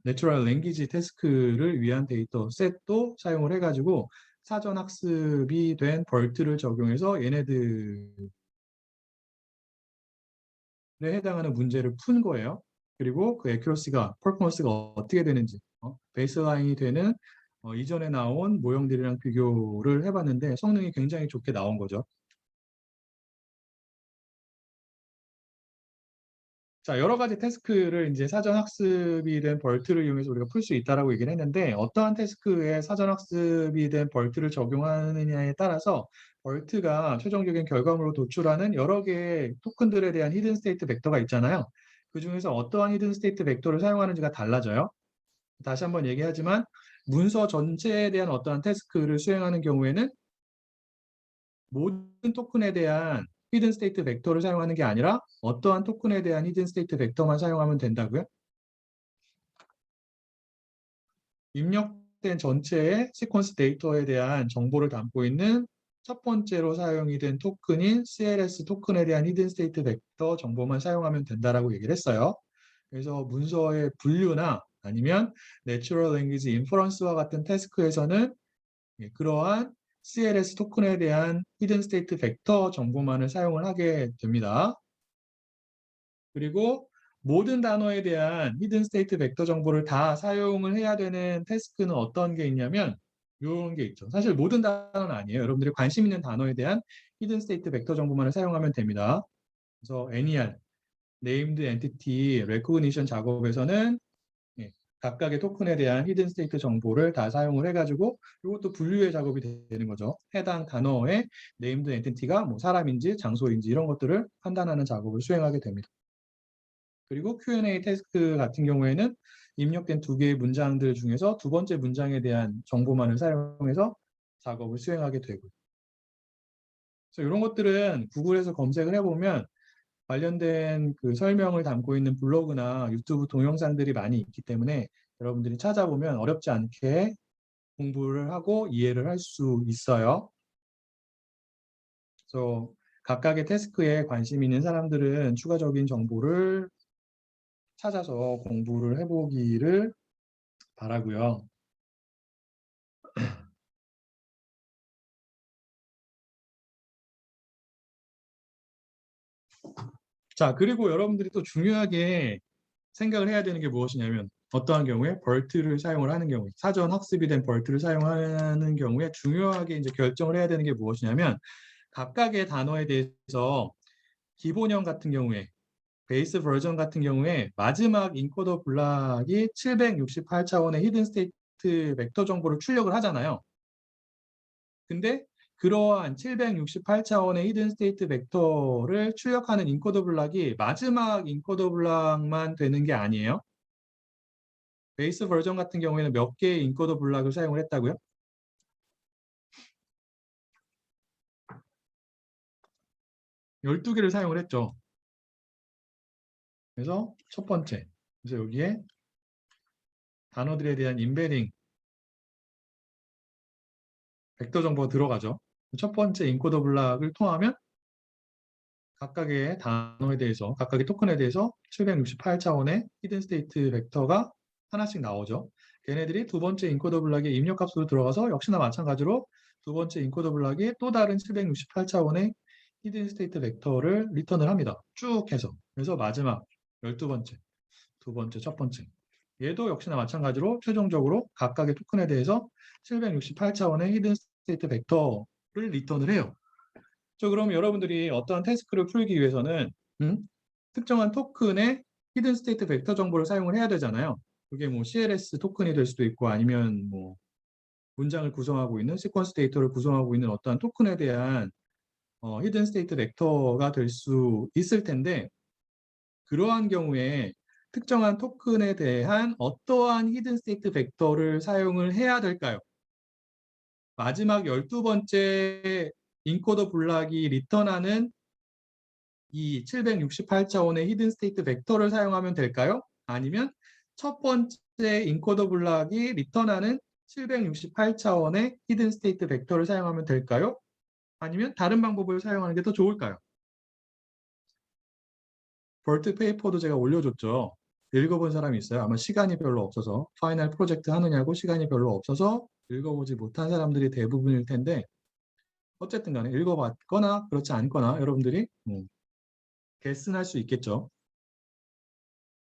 내추럴 랭귀지 태스크를 위한 데이터셋도 사용을 해가지고 사전 학습이 된 벌트를 적용해서 얘네들에 해당하는 문제를 푼 거예요. 그리고 그 애큐러시가, 퍼포먼스가 어떻게 되는지 베이스라인이 되는 이전에 나온 모형들이랑 비교를 해봤는데 성능이 굉장히 좋게 나온 거죠. 자, 여러 가지 태스크를 이제 사전 학습이 된 벌트를 이용해서 우리가 풀 수 있다라고 얘기를 했는데 어떠한 태스크에 사전 학습이 된 벌트를 적용하느냐에 따라서 벌트가 최종적인 결과물로 도출하는 여러 개의 토큰들에 대한 히든 스테이트 벡터가 있잖아요. 그 중에서 어떠한 히든 스테이트 벡터를 사용하는지가 달라져요. 다시 한번 얘기하지만 문서 전체에 대한 어떠한 태스크를 수행하는 경우에는 모든 토큰에 대한 히든 스테이트 벡터를 사용하는 게 아니라 어떠한 토큰에 대한 히든 스테이트 벡터만 사용하면 된다고요? 입력된 전체의 시퀀스 데이터에 대한 정보를 담고 있는 첫 번째로 사용이 된 토큰인 CLS 토큰에 대한 히든 스테이트 벡터 정보만 사용하면 된다라고 얘기를 했어요. 그래서 문서의 분류나 아니면 내추럴 랭귀지 인퍼런스와 같은 태스크에서는 그러한 CLS 토큰에 대한 히든 스테이트 벡터 정보만을 사용을 하게 됩니다. 그리고 모든 단어에 대한 히든 스테이트 벡터 정보를 다 사용을 해야 되는 태스크는 어떤 게 있냐면 이런 게 있죠. 사실 모든 단어는 아니에요. 여러분들이 관심 있는 단어에 대한 히든 스테이트 벡터 정보만을 사용하면 됩니다. 그래서 NER, Named Entity Recognition 작업에서는 각각의 토큰에 대한 히든 스테이트 정보를 다 사용을 해가지고 이것도 분류의 작업이 되는 거죠. 해당 단어의 네임드 엔티티가 뭐 사람인지 장소인지 이런 것들을 판단하는 작업을 수행하게 됩니다. 그리고 Q&A 태스크 같은 경우에는 입력된 두 개의 문장들 중에서 두 번째 문장에 대한 정보만을 사용해서 작업을 수행하게 되고요. 그래서 이런 것들은 구글에서 검색을 해보면 관련된 그 설명을 담고 있는 블로그나 유튜브 동영상들이 많이 있기 때문에 여러분들이 찾아보면 어렵지 않게 공부를 하고 이해를 할 수 있어요. 그래서 각각의 태스크에 관심 있는 사람들은 추가적인 정보를 찾아서 공부를 해보기를 바라고요. 자, 그리고 여러분들이 또 중요하게 생각을 해야 되는 게 무엇이냐면 어떠한 경우에 벌트를 사용을 하는 경우에 사전 학습이 된 벌트를 사용하는 경우에 중요하게 이제 결정을 해야 되는 게 무엇이냐면 각각의 단어에 대해서 기본형 같은 경우에 베이스 버전 같은 경우에 마지막 인코더 블락이 768차원의 히든 스테이트 벡터 정보를 출력을 하잖아요. 근데 그러한 768차원의 히든 스테이트 벡터를 출력하는 인코더 블락이 마지막 인코더 블락만 되는 게 아니에요. 베이스 버전 같은 경우에는 몇 개의 인코더 블락을 사용을 했다고요? 12개를 사용을 했죠. 그래서 첫 번째, 그래서 여기에 단어들에 대한 인베딩 벡터 정보가 들어가죠. 첫 번째 인코더 블락을 통하면 각각의 단어에 대해서, 각각의 토큰에 대해서 768차원의 히든 스테이트 벡터가 하나씩 나오죠. 걔네들이 두 번째 인코더 블락의 입력 값으로 들어가서 역시나 마찬가지로 두 번째 인코더 블락이 또 다른 768차원의 히든 스테이트 벡터를 리턴을 합니다. 쭉 해서. 그래서 마지막 12번째, 두 번째, 첫 번째. 얘도 역시나 마찬가지로 최종적으로 각각의 토큰에 대해서 768차원의 히든 스테이트 벡터를 리턴을 해요. 그럼 여러분들이 어떠한 태스크를 풀기 위해서는 특정한 토큰의 히든 스테이트 벡터 정보를 사용을 해야 되잖아요. 그게 뭐 CLS 토큰이 될 수도 있고 아니면 뭐 문장을 구성하고 있는 시퀀스 데이터를 구성하고 있는 어떠한 토큰에 대한 히든 스테이트 벡터가 될 수 있을 텐데 그러한 경우에 특정한 토큰에 대한 어떠한 히든 스테이트 벡터를 사용을 해야 될까요? 마지막 12번째 인코더 블락이 리턴하는 이 768차원의 히든 스테이트 벡터를 사용하면 될까요? 아니면 첫 번째 인코더 블락이 리턴하는 768차원의 히든 스테이트 벡터를 사용하면 될까요? 아니면 다른 방법을 사용하는 게 더 좋을까요? 벌트 페이퍼도 제가 올려줬죠. 읽어본 사람이 있어요. 아마 시간이 별로 없어서 파이널 프로젝트 하느냐고 시간이 별로 없어서 읽어보지 못한 사람들이 대부분일 텐데 어쨌든 간에 읽어봤거나 그렇지 않거나 여러분들이 개슨할 수 있겠죠.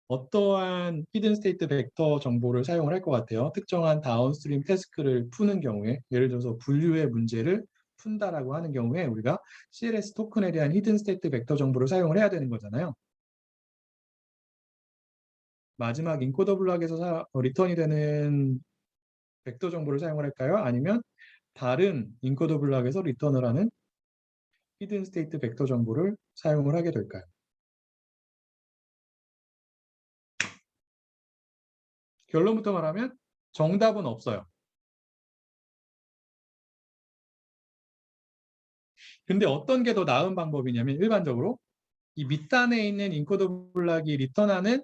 어떠한 히든 스테이트 벡터 정보를 사용을 할 것 같아요. 특정한 다운스트림 태스크를 푸는 경우에 예를 들어서 분류의 문제를 푼다라고 하는 경우에 우리가 CLS 토큰에 대한 히든 스테이트 벡터 정보를 사용을 해야 되는 거잖아요. 마지막 인코더 블락에서 리턴이 되는 벡터 정보를 사용을 할까요? 아니면 다른 인코더 블락에서 리턴을 하는 히든 스테이트 벡터 정보를 사용을 하게 될까요? 결론부터 말하면 정답은 없어요. 근데 어떤 게 더 나은 방법이냐면 일반적으로 이 밑단에 있는 인코더 블락이 리턴하는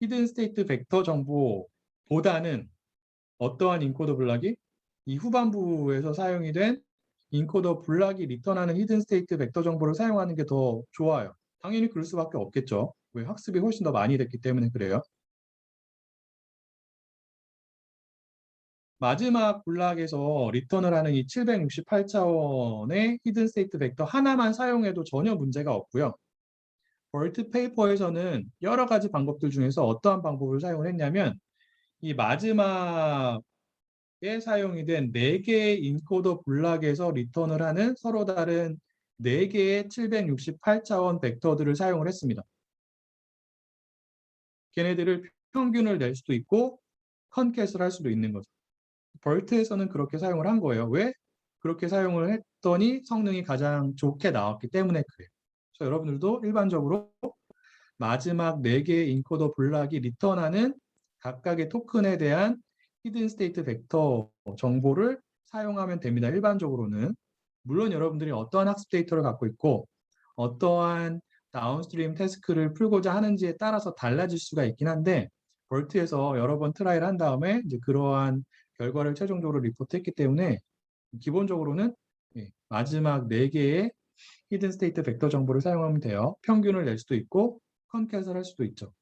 히든 스테이트 벡터 정보보다는 어떠한 인코더 블락이 이 후반부에서 사용이 된 인코더 블락이 리턴하는 히든 스테이트 벡터 정보를 사용하는 게 더 좋아요. 당연히 그럴 수밖에 없겠죠. 왜? 학습이 훨씬 더 많이 됐기 때문에 그래요. 마지막 블락에서 리턴을 하는 이 768차원의 히든 스테이트 벡터 하나만 사용해도 전혀 문제가 없고요. 벌트 페이퍼에서는 여러 가지 방법들 중에서 어떠한 방법을 사용을 했냐면 이 마지막에 사용이 된 4개의 인코더 블락에서 리턴을 하는 서로 다른 4개의 768차원 벡터들을 사용을 했습니다. 걔네들을 평균을 낼 수도 있고 컨캣을 할 수도 있는 거죠. 벌트에서는 그렇게 사용을 한 거예요. 왜? 그렇게 사용을 했더니 성능이 가장 좋게 나왔기 때문에 그래요. 그래서 여러분들도 일반적으로 마지막 4개의 인코더 블락이 리턴하는 각각의 토큰에 대한 히든 스테이트 벡터 정보를 사용하면 됩니다. 일반적으로는. 물론 여러분들이 어떠한 학습 데이터를 갖고 있고 어떠한 다운스트림 태스크를 풀고자 하는지에 따라서 달라질 수가 있긴 한데 벌트에서 여러 번 트라이를 한 다음에 이제 그러한 결과를 최종적으로 리포트했기 때문에 기본적으로는 마지막 4개의 히든 스테이트 벡터 정보를 사용하면 돼요. 평균을 낼 수도 있고 컨캣을 할 수도 있죠.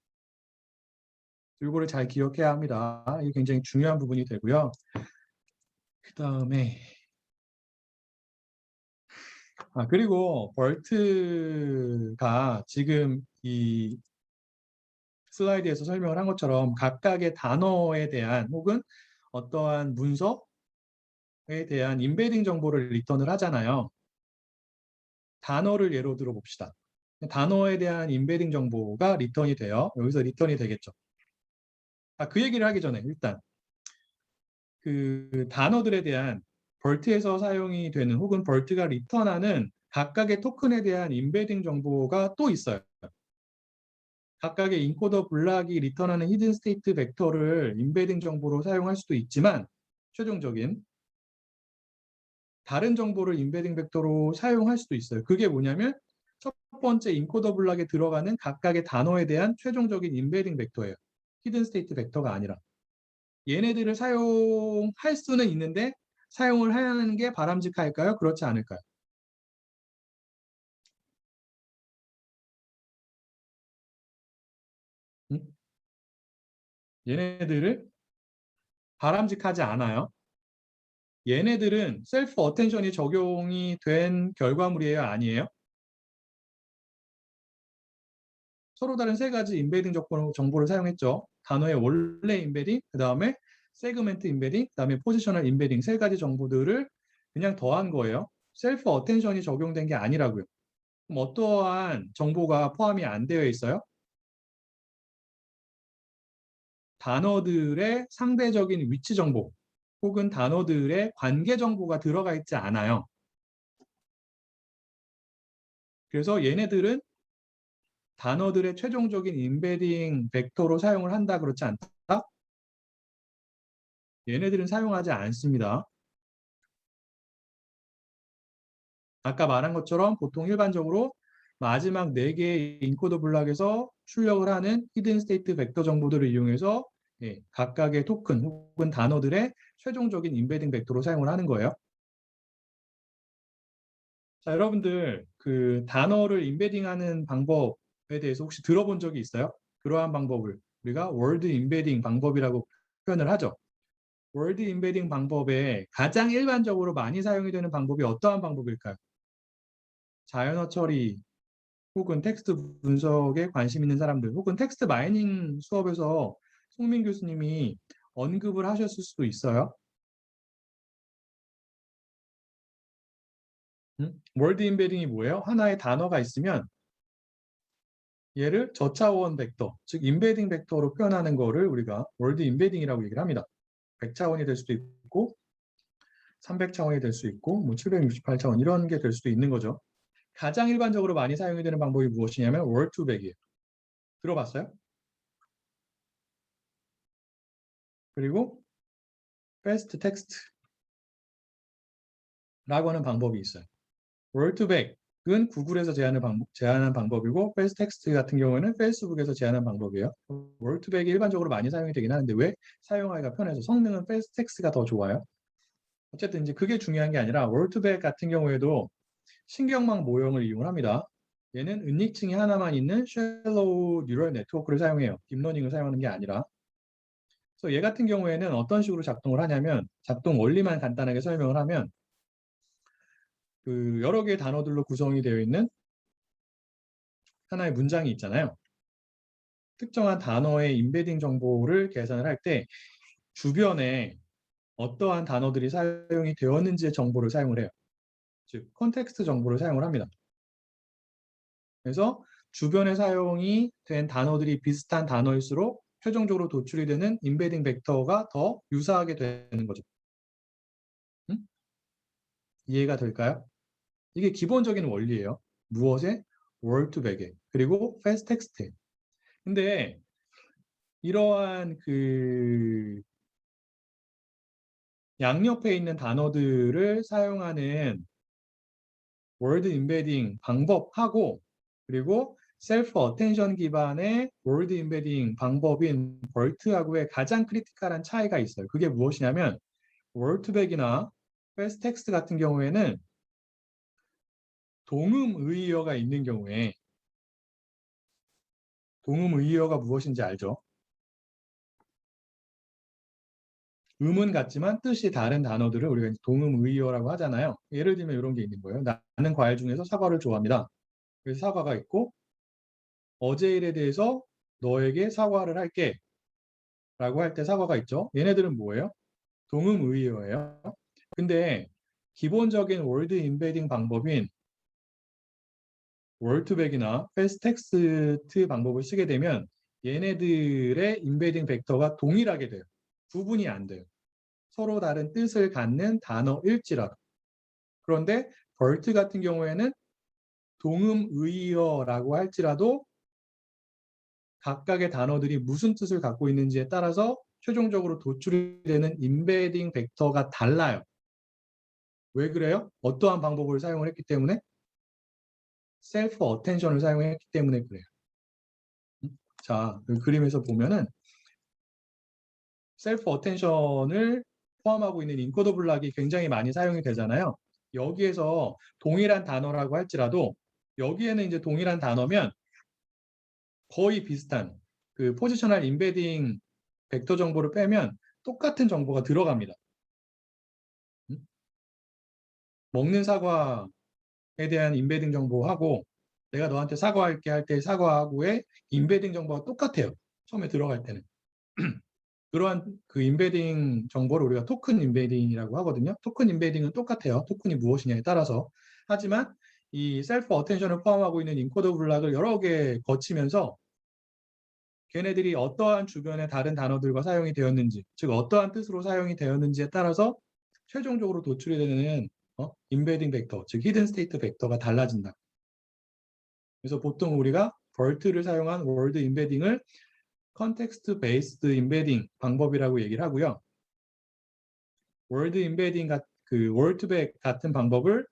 이거를 잘 기억해야 합니다. 이게 굉장히 중요한 부분이 되고요. 그 다음에 그리고 벌트가 지금 이 슬라이드에서 설명을 한 것처럼 각각의 단어에 대한 혹은 어떠한 문서에 대한 인베딩 정보를 리턴을 하잖아요. 단어를 예로 들어 봅시다. 단어에 대한 인베딩 정보가 리턴이 돼요. 여기서 리턴이 되겠죠. 그 얘기를 하기 전에 일단 그 단어들에 대한 벌트에서 사용이 되는 혹은 벌트가 리턴하는 각각의 토큰에 대한 인베딩 정보가 또 있어요. 각각의 인코더 블락이 리턴하는 히든 스테이트 벡터를 인베딩 정보로 사용할 수도 있지만 최종적인 다른 정보를 인베딩 벡터로 사용할 수도 있어요. 그게 뭐냐면 첫 번째 인코더 블락에 들어가는 각각의 단어에 대한 최종적인 인베딩 벡터예요. 히든 스테이트 벡터가 아니라. 얘네들을 사용할 수는 있는데 사용을 하는 게 바람직할까요? 그렇지 않을까요? 응? 얘네들을 바람직하지 않아요. 얘네들은 셀프 어텐션이 적용이 된 결과물이에요? 아니에요? 서로 다른 3가지 인베딩 정보를 사용했죠. 단어의 원래 인베딩, 그 다음에 세그멘트 인베딩, 그 다음에 포지셔널 인베딩 3가지 정보들을 그냥 더한 거예요. 셀프 어텐션이 적용된 게 아니라고요. 그럼 어떠한 정보가 포함이 안 되어 있어요? 단어들의 상대적인 위치 정보 혹은 단어들의 관계 정보가 들어가 있지 않아요. 그래서 얘네들은 단어들의 최종적인 인베딩 벡터로 사용을 한다 그렇지 않다? 얘네들은 사용하지 않습니다. 아까 말한 것처럼 보통 일반적으로 마지막 4개의 인코더 블락에서 출력을 하는 히든 스테이트 벡터 정보들을 이용해서 각각의 토큰 혹은 단어들의 최종적인 인베딩 벡터로 사용을 하는 거예요. 자, 여러분들 그 단어를 인베딩하는 방법에 대해서 혹시 들어본 적이 있어요? 그러한 방법을 우리가 월드 인베딩 방법이라고 표현을 하죠. 월드 인베딩 방법에 가장 일반적으로 많이 사용이 되는 방법이 어떠한 방법일까요? 자연어 처리 혹은 텍스트 분석에 관심 있는 사람들 혹은 텍스트 마이닝 수업에서 송민 교수님이 언급을 하셨을 수도 있어요. 월드 인베딩이 뭐예요? 하나의 단어가 있으면 얘를 저차원 벡터, 즉 인베딩 벡터로 표현하는 거를 우리가 월드 인베딩이라고 얘기를 합니다. 100차원이 될 수도 있고 300차원이 될 수 있고 뭐 768차원 이런 게 될 수도 있는 거죠. 가장 일반적으로 많이 사용이 되는 방법이 무엇이냐면 월투백이에요. 들어봤어요? 그리고 패스트 텍스트라고 하는 방법이 있어요. 월투백은 구글에서 제안한 방법이고 패스트 텍스트 같은 경우에는 페이스북에서 제안한 방법이에요. 월투백이 일반적으로 많이 사용이 되긴 하는데 왜 사용하기가 편해서 성능은 패스트 텍스트가 더 좋아요. 어쨌든 이제 그게 중요한 게 아니라 월투백 같은 경우에도 신경망 모형을 이용을 합니다. 얘는 은닉층이 하나만 있는 쉘로우 뉴럴 네트워크를 사용해요. 딥러닝을 사용하는 게 아니라. 그래서 얘 같은 경우에는 어떤 식으로 작동을 하냐면 작동 원리만 간단하게 설명을 하면 그 여러 개의 단어들로 구성이 되어 있는 하나의 문장이 있잖아요. 특정한 단어의 인베딩 정보를 계산을 할 때 주변에 어떠한 단어들이 사용이 되었는지의 정보를 사용을 해요. 즉 컨텍스트 정보를 사용을 합니다. 그래서 주변에 사용이 된 단어들이 비슷한 단어일수록 최종적으로 도출이 되는 인베딩 벡터가 더 유사하게 되는 거죠. 이해가 될까요? 이게 기본적인 원리예요. 무엇에? 월투백에 그리고 패스트 텍스트에. 근데 이러한 그 양옆에 있는 단어들을 사용하는 월드 임베딩 방법하고 그리고 셀프 어텐션 기반의 월드 임베딩 방법인 벌트하고의 가장 크리티컬한 차이가 있어요. 그게 무엇이냐면 월트백이나 패스텍스트 같은 경우에는 동음의의어가 있는 경우에 동음의의어가 무엇인지 알죠? 음은 같지만 뜻이 다른 단어들을 우리가 동음의의어라고 하잖아요. 예를 들면 이런 게 있는 거예요. 나는 과일 중에서 사과를 좋아합니다. 그래서 사과가 있고 어제 일에 대해서 너에게 사과를 할게 라고 할 때 사과가 있죠. 얘네들은 뭐예요? 동음의의어예요. 근데 기본적인 월드 임베딩 방법인 월투백이나 패스텍스트 방법을 쓰게 되면 얘네들의 임베딩 벡터가 동일하게 돼요. 구분이 안 돼요. 서로 다른 뜻을 갖는 단어일지라도. 그런데 벌트 같은 경우에는 동음의어라고 할지라도 각각의 단어들이 무슨 뜻을 갖고 있는지에 따라서 최종적으로 도출이 되는 임베딩 벡터가 달라요. 왜 그래요? 어떠한 방법을 사용을 했기 때문에? 셀프 어텐션을 사용했기 때문에 그래요. 자, 그 그림에서 보면은 셀프 어텐션을 포함하고 있는 인코더 블락이 굉장히 많이 사용이 되잖아요. 여기에서 동일한 단어라고 할지라도 여기에는 이제 동일한 단어면 거의 비슷한 그 포지셔널 임베딩 벡터 정보를 빼면 똑같은 정보가 들어갑니다. 먹는 사과에 대한 임베딩 정보하고 내가 너한테 사과할게 할 때 사과하고의 임베딩 정보가 똑같아요. 처음에 들어갈 때는. 그러한 그 임베딩 정보를 우리가 토큰 임베딩이라고 하거든요. 토큰 임베딩은 똑같아요. 토큰이 무엇이냐에 따라서. 하지만 이 셀프 어텐션을 포함하고 있는 인코더 블락을 여러 개 거치면서 걔네들이 어떠한 주변의 다른 단어들과 사용이 되었는지, 즉 어떠한 뜻으로 사용이 되었는지에 따라서 최종적으로 도출이 되는 임베딩 벡터, 즉 히든 스테이트 벡터가 달라진다. 그래서 보통 우리가 벌트를 사용한 월드 임베딩을 컨텍스트 베이스드 임베딩 방법이라고 얘기를 하고요. 월드 임베딩 그 월트백 같은 방법을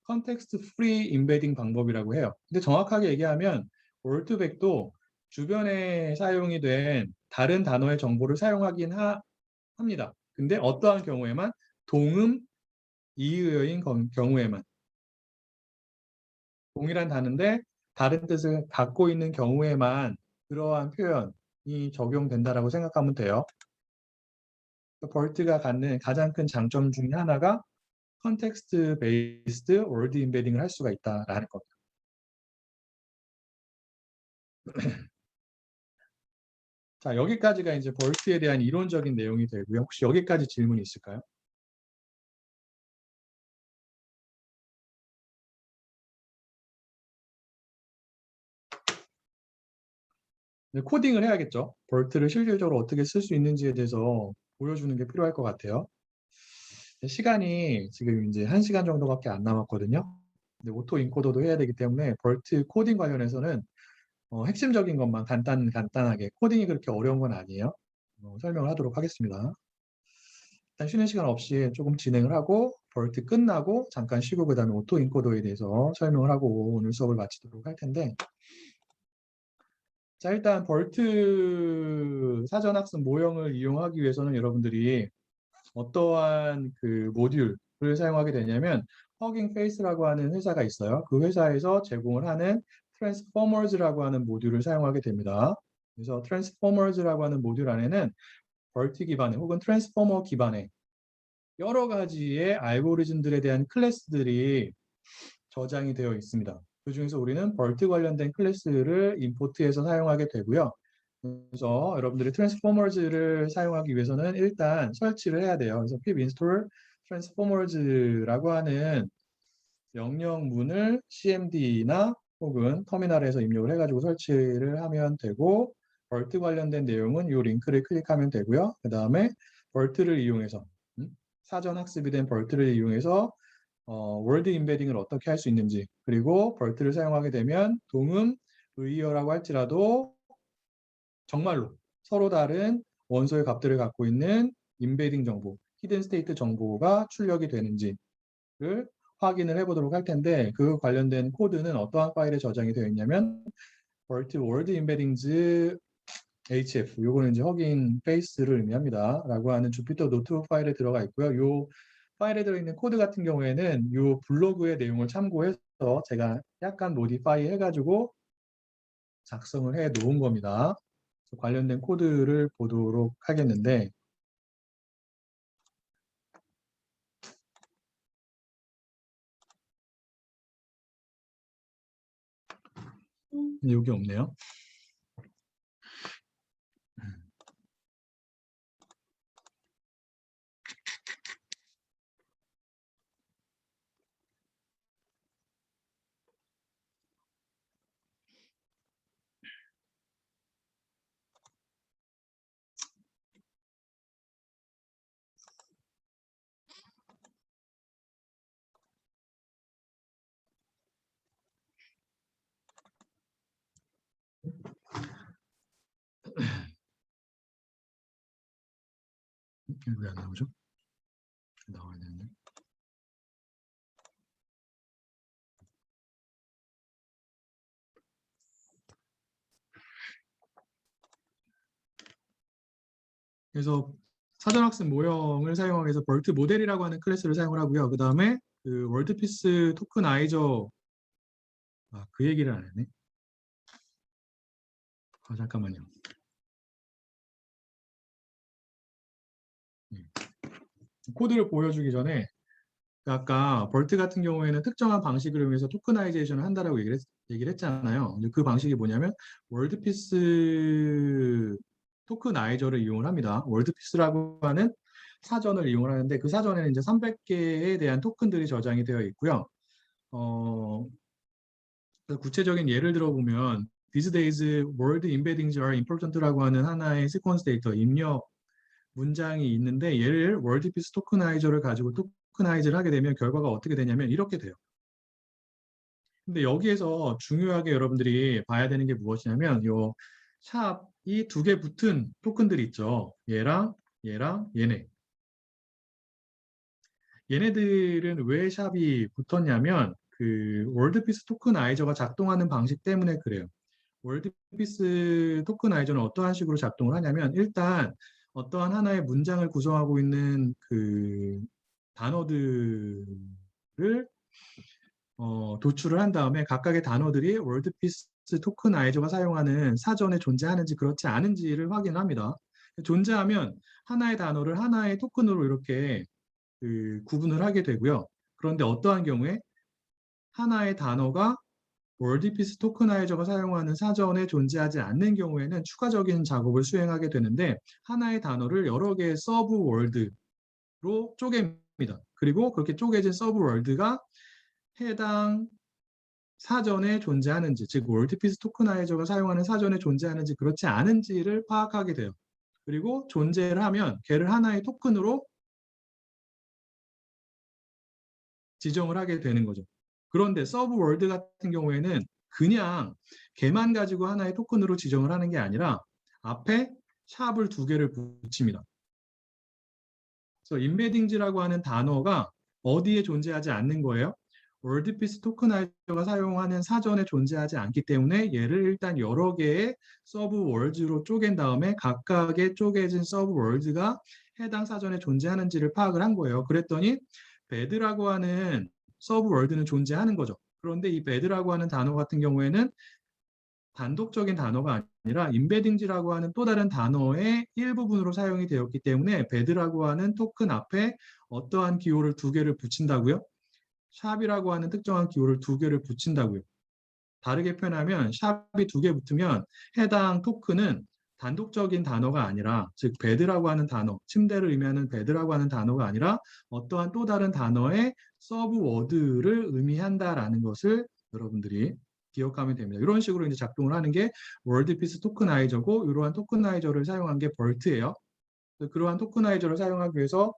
컨텍스트 프리 임베딩 방법이라고 해요. 근데 정확하게 얘기하면 월트백도 주변에 사용이 된 다른 단어의 정보를 사용하긴 합니다. 근데 어떠한 경우에만 동음 이의어인 경우에만 동일한 단어인데 다른 뜻을 갖고 있는 경우에만 그러한 표현이 적용된다라고 생각하면 돼요. 벌트가 갖는 가장 큰 장점 중에 하나가 컨텍스트 베이스드 월드 임베딩을 할 수가 있다라는 겁니다. 자, 여기까지가 이제 벌트에 대한 이론적인 내용이 되고요. 혹시 여기까지 질문 있을까요? 코딩을 해야겠죠. 벌트를 실질적으로 어떻게 쓸 수 있는지에 대해서 보여주는 게 필요할 것 같아요. 시간이 지금 이제 1시간 정도밖에 안 남았거든요. 근데 오토 인코더도 해야 되기 때문에 벌트 코딩 관련해서는 핵심적인 것만 간단하게 코딩이 그렇게 어려운 건 아니에요. 설명을 하도록 하겠습니다. 일단 쉬는 시간 없이 조금 진행을 하고 벌트 끝나고 잠깐 쉬고 그 다음에 오토 인코더에 대해서 설명을 하고 오늘 수업을 마치도록 할 텐데 자 일단 벌트 사전학습 모형을 이용하기 위해서는 여러분들이 어떠한 그 모듈을 사용하게 되냐면 허깅 페이스라고 하는 회사가 있어요. 그 회사에서 제공을 하는 트랜스포머즈라고 하는 모듈을 사용하게 됩니다. 그래서 트랜스포머즈라고 하는 모듈 안에는 벌트 기반의 혹은 트랜스포머 기반의 여러 가지의 알고리즘들에 대한 클래스들이 저장이 되어 있습니다. 그 중에서 우리는 벌트 관련된 클래스를 임포트해서 사용하게 되고요. 그래서 여러분들이 트랜스포머즈를 사용하기 위해서는 일단 설치를 해야 돼요. 그래서 pip install transformers라고 하는 명령문을 cmd나 혹은 터미널에서 입력을 해가지고 설치를 하면 되고 벌트 관련된 내용은 이 링크를 클릭하면 되고요. 그 다음에 벌트를 이용해서 사전 학습이 된 벌트를 이용해서 월드 임베딩을 어떻게 할 수 있는지 그리고 벌트를 사용하게 되면 동음 의어라고 할지라도 정말로 서로 다른 원소의 값들을 갖고 있는 인베딩 정보, 히든 스테이트 정보가 출력이 되는지를 확인을 해보도록 할 텐데 그 관련된 코드는 어떠한 파일에 저장이 되어 있냐면 Vert Word Embeddings HF, 요거는 이제 허깅 페이스를 의미합니다. 라고 하는 주피터 노트북 파일에 들어가 있고요. 요 파일에 들어있는 코드 같은 경우에는 요 블로그의 내용을 참고해서 제가 약간 모디파이 해가지고 작성을 해 놓은 겁니다. 관련된 코드를 보도록 하겠는데 여기 없네요. 왜 안 나오죠? 나와야 되는데. 그래서 사전학습 모형을 사용하기 위해서 벌트 모델이라고 하는 클래스를 사용을 하고요. 그 다음에 그 월드피스 토크나이저 그 얘기를 안 했네. 잠깐만요. 코드를 보여주기 전에 아까 벌트 같은 경우에는 특정한 방식을 이용해서 토크나이제이션을 한다라고 얘기를 했잖아요. 그 방식이 뭐냐면 월드피스 토크나이저를 이용을 합니다. 월드피스라고 하는 사전을 이용을 하는데 그 사전에는 이제 300개에 대한 토큰들이 저장이 되어 있고요. 구체적인 예를 들어보면 These days word embeddings are important라고 하는 하나의 시퀀스 데이터 입력 문장이 있는데 얘를 월드피스 토크나이저를 가지고 토크나이즈를 하게 되면 결과가 어떻게 되냐면 이렇게 돼요. 근데 여기에서 중요하게 여러분들이 봐야 되는 게 무엇이냐면 요 샵이 두 개 붙은 토큰들이 있죠. 얘랑 얘랑 얘네. 얘네들은 왜 샵이 붙었냐면 그 월드피스 토크나이저가 작동하는 방식 때문에 그래요. 월드피스 토크나이저는 어떠한 식으로 작동을 하냐면 일단 어떠한 하나의 문장을 구성하고 있는 그 단어들을 도출을 한 다음에 각각의 단어들이 월드피스 토크나이저가 사용하는 사전에 존재하는지 그렇지 않은지를 확인합니다. 존재하면 하나의 단어를 하나의 토큰으로 이렇게 그 구분을 하게 되고요. 그런데 어떠한 경우에 하나의 단어가 월드피스 토크나이저가 사용하는 사전에 존재하지 않는 경우에는 추가적인 작업을 수행하게 되는데 하나의 단어를 여러 개의 서브 월드로 쪼갭니다. 그리고 그렇게 쪼개진 서브 월드가 해당 사전에 존재하는지, 즉 월드피스 토크나이저가 사용하는 사전에 존재하는지 그렇지 않은지를 파악하게 돼요. 그리고 존재를 하면 걔를 하나의 토큰으로 지정을 하게 되는 거죠. 그런데 서브 월드 같은 경우에는 그냥 걔만 가지고 하나의 토큰으로 지정을 하는 게 아니라 앞에 샵을 두 개를 붙입니다. 그래서 인베딩즈라고 하는 단어가 어디에 존재하지 않는 거예요? 월드피스 토크나이저가 사용하는 사전에 존재하지 않기 때문에 얘를 일단 여러 개의 서브 월드로 쪼갠 다음에 각각의 쪼개진 서브 월드가 해당 사전에 존재하는지를 파악을 한 거예요. 그랬더니 배드라고 하는 서브 월드는 존재하는 거죠. 그런데 이 배드라고 하는 단어 같은 경우에는 단독적인 단어가 아니라 인베딩즈라고 하는 또 다른 단어의 일부분으로 사용이 되었기 때문에 배드라고 하는 토큰 앞에 어떠한 기호를 두 개를 붙인다고요? 샵이라고 하는 특정한 기호를 두 개를 붙인다고요. 다르게 표현하면 샵이 두 개 붙으면 해당 토큰은 단독적인 단어가 아니라 즉 배드라고 하는 단어, 침대를 의미하는 배드라고 하는 단어가 아니라 어떠한 또 다른 단어의 서브 워드를 의미한다라는 것을 여러분들이 기억하면 됩니다. 이런 식으로 이제 작동을 하는 게 월드피스 토크나이저고 이러한 토크나이저를 사용한 게 벌트예요. 그러한 토크나이저를 사용하기 위해서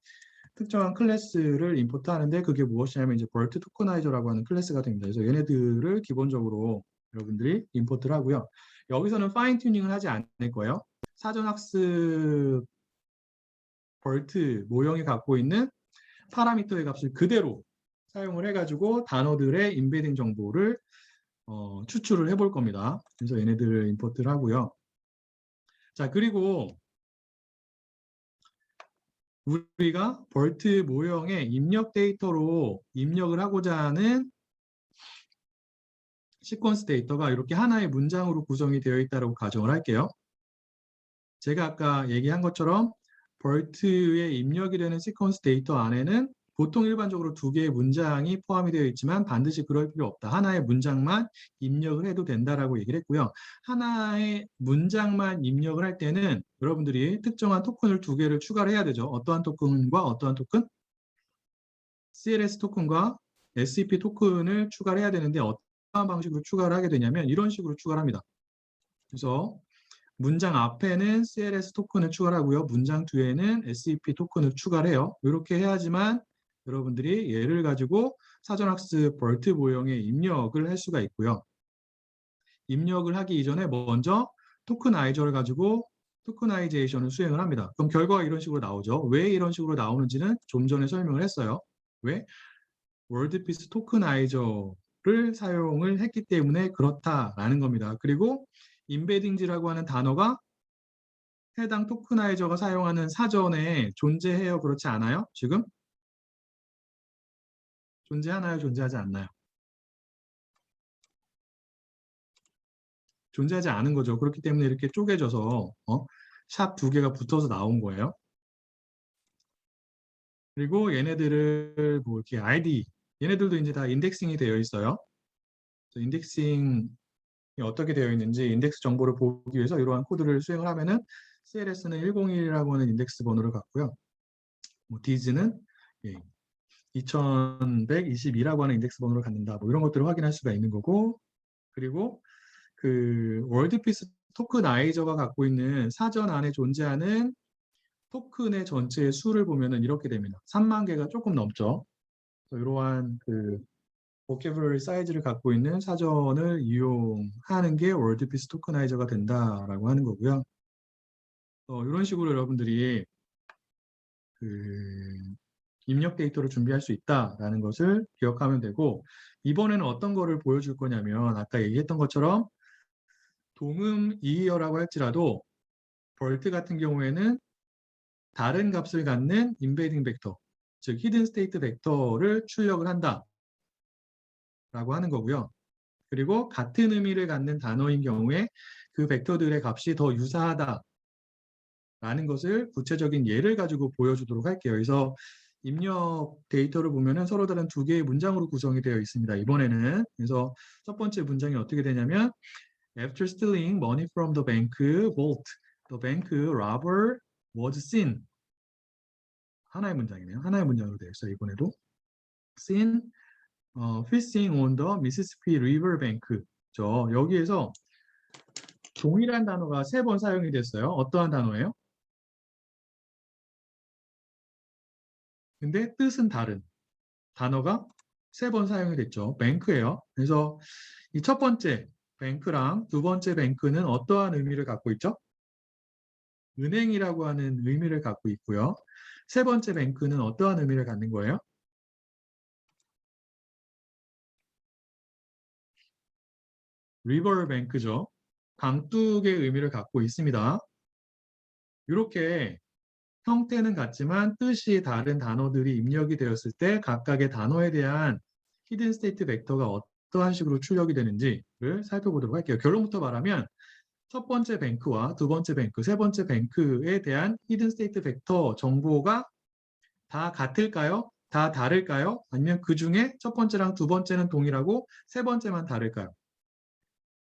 특정한 클래스를 임포트하는데 그게 무엇이냐면 이제 벌트 토크나이저라고 하는 클래스가 됩니다. 그래서 얘네들을 기본적으로 여러분들이 임포트를 하고요. 여기서는 파인 튜닝을 하지 않을 거예요. 사전학습 벌트 모형이 갖고 있는 파라미터의 값을 그대로 사용을 해가지고 단어들의 인베딩 정보를 추출을 해볼 겁니다. 그래서 얘네들을 임포트를 하고요. 자, 그리고 우리가 벌트 모형의 입력 데이터로 입력을 하고자 하는 시퀀스 데이터가 이렇게 하나의 문장으로 구성이 되어 있다고 가정을 할게요. 제가 아까 얘기한 것처럼 벌트에 입력이 되는 시퀀스 데이터 안에는 보통 일반적으로 두 개의 문장이 포함이 되어 있지만 반드시 그럴 필요 없다. 하나의 문장만 입력을 해도 된다라고 얘기를 했고요. 하나의 문장만 입력을 할 때는 여러분들이 특정한 토큰을 두 개를 추가를 해야 되죠. 어떠한 토큰과 어떠한 토큰? CLS 토큰과 SCP 토큰을 추가를 해야 되는데 어떠한 방식으로 추가를 하게 되냐면 이런 식으로 추가를 합니다. 그래서 문장 앞에는 CLS 토큰을 추가하고요. 문장 뒤에는 SCP 토큰을 추가를 해요. 이렇게 해야지만 여러분들이 얘를 가지고 사전학습 벌트 모형에 입력을 할 수가 있고요. 입력을 하기 이전에 먼저 토크나이저를 가지고 토크나이제이션을 수행을 합니다. 그럼 결과가 이런 식으로 나오죠. 왜 이런 식으로 나오는지는 좀 전에 설명을 했어요. 왜? 월드피스 토크나이저를 사용을 했기 때문에 그렇다라는 겁니다. 그리고 인베딩즈라고 하는 단어가 해당 토크나이저가 사용하는 사전에 존재해요? 그렇지 않아요? 지금? 존재하나요? 존재하지 않나요? 존재하지 않은 거죠. 그렇기 때문에 이렇게 쪼개져서 샵 두 개가 붙어서 나온 거예요. 그리고 얘네들을 뭐 이렇게 ID, 얘네들도 이제 다 인덱싱이 되어 있어요. 인덱싱이 어떻게 되어 있는지 인덱스 정보를 보기 위해서 이러한 코드를 수행을 하면은 CLS는 101이라고 하는 인덱스 번호를 갖고요. 뭐 DIS는 2122라고 하는 인덱스 번호를 갖는다. 뭐 이런 것들을 확인할 수가 있는 거고, 그리고 그 월드피스 토크나이저가 갖고 있는 사전 안에 존재하는 토큰의 전체의 수를 보면은 이렇게 됩니다. 3만 개가 조금 넘죠. 이러한 그 보캐블러리 사이즈를 갖고 있는 사전을 이용하는 게 월드피스 토크나이저가 된다라고 하는 거고요. 이런 식으로 여러분들이 그 입력 데이터를 준비할 수 있다라는 것을 기억하면 되고, 이번에는 어떤 거를 보여줄 거냐면 아까 얘기했던 것처럼 동음 이어라고 할지라도 벌트 같은 경우에는 다른 값을 갖는 인베딩 벡터, 즉 히든 스테이트 벡터를 출력을 한다라고 하는 거고요. 그리고 같은 의미를 갖는 단어인 경우에 그 벡터들의 값이 더 유사하다라는 것을 구체적인 예를 가지고 보여주도록 할게요. 그래서 입력 데이터를 보면은 서로 다른 두 개의 문장으로 구성이 되어 있습니다. 이번에는 그래서 첫 번째 문장이 어떻게 되냐면 After stealing money from the bank vault, the bank robber was seen. 하나의 문장이네요. 하나의 문장으로 되어 있어요. 이번에도 seen fishing on the Mississippi River bank. 여기에서 종이란 단어가 3번 사용이 됐어요. 어떠한 단어예요? 근데 뜻은 다른 단어가 3번 사용이 됐죠. 뱅크예요. 그래서 이 첫 번째 뱅크랑 두 번째 뱅크는 어떠한 의미를 갖고 있죠? 은행이라고 하는 의미를 갖고 있고요. 세 번째 뱅크는 어떠한 의미를 갖는 거예요? 리버 뱅크죠. 강둑의 의미를 갖고 있습니다. 이렇게 형태는 같지만 뜻이 다른 단어들이 입력이 되었을 때 각각의 단어에 대한 히든 스테이트 벡터가 어떠한 식으로 출력이 되는지를 살펴보도록 할게요. 결론부터 말하면 첫 번째 뱅크와 두 번째 뱅크, 세 번째 뱅크에 대한 히든 스테이트 벡터 정보가 다 같을까요? 다 다를까요? 아니면 그 중에 첫 번째랑 두 번째는 동일하고 세 번째만 다를까요?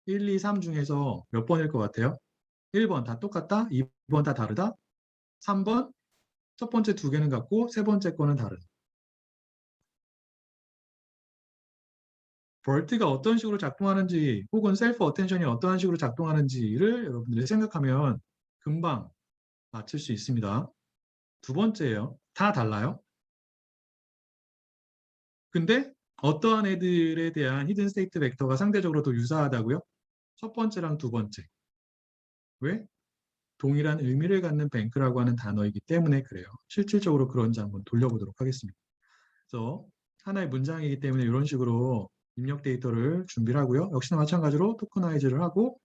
1, 2, 3 중에서 몇 번일 것 같아요? 1번 다 똑같다? 2번 다 다르다? 3번 첫 번째 두 개는 같고 세 번째 거는 다른. 벌트가 어떤 식으로 작동하는지 혹은 셀프 어텐션이 어떠한 식으로 작동하는지를 여러분들이 생각하면 금방 맞출 수 있습니다. 두 번째예요. 다 달라요. 근데 어떠한 애들에 대한 히든 스테이트 벡터가 상대적으로 더 유사하다고요? 첫 번째랑 두 번째. 왜? 동일한 의미를 갖는 뱅크라고 하는 단어이기 때문에 그래요. 실질적으로 그런지 한번 돌려보도록 하겠습니다. 그래서 하나의 문장이기 때문에 이런 식으로 입력 데이터를 준비를 하고요. 역시나 마찬가지로 토커나이즈를 하고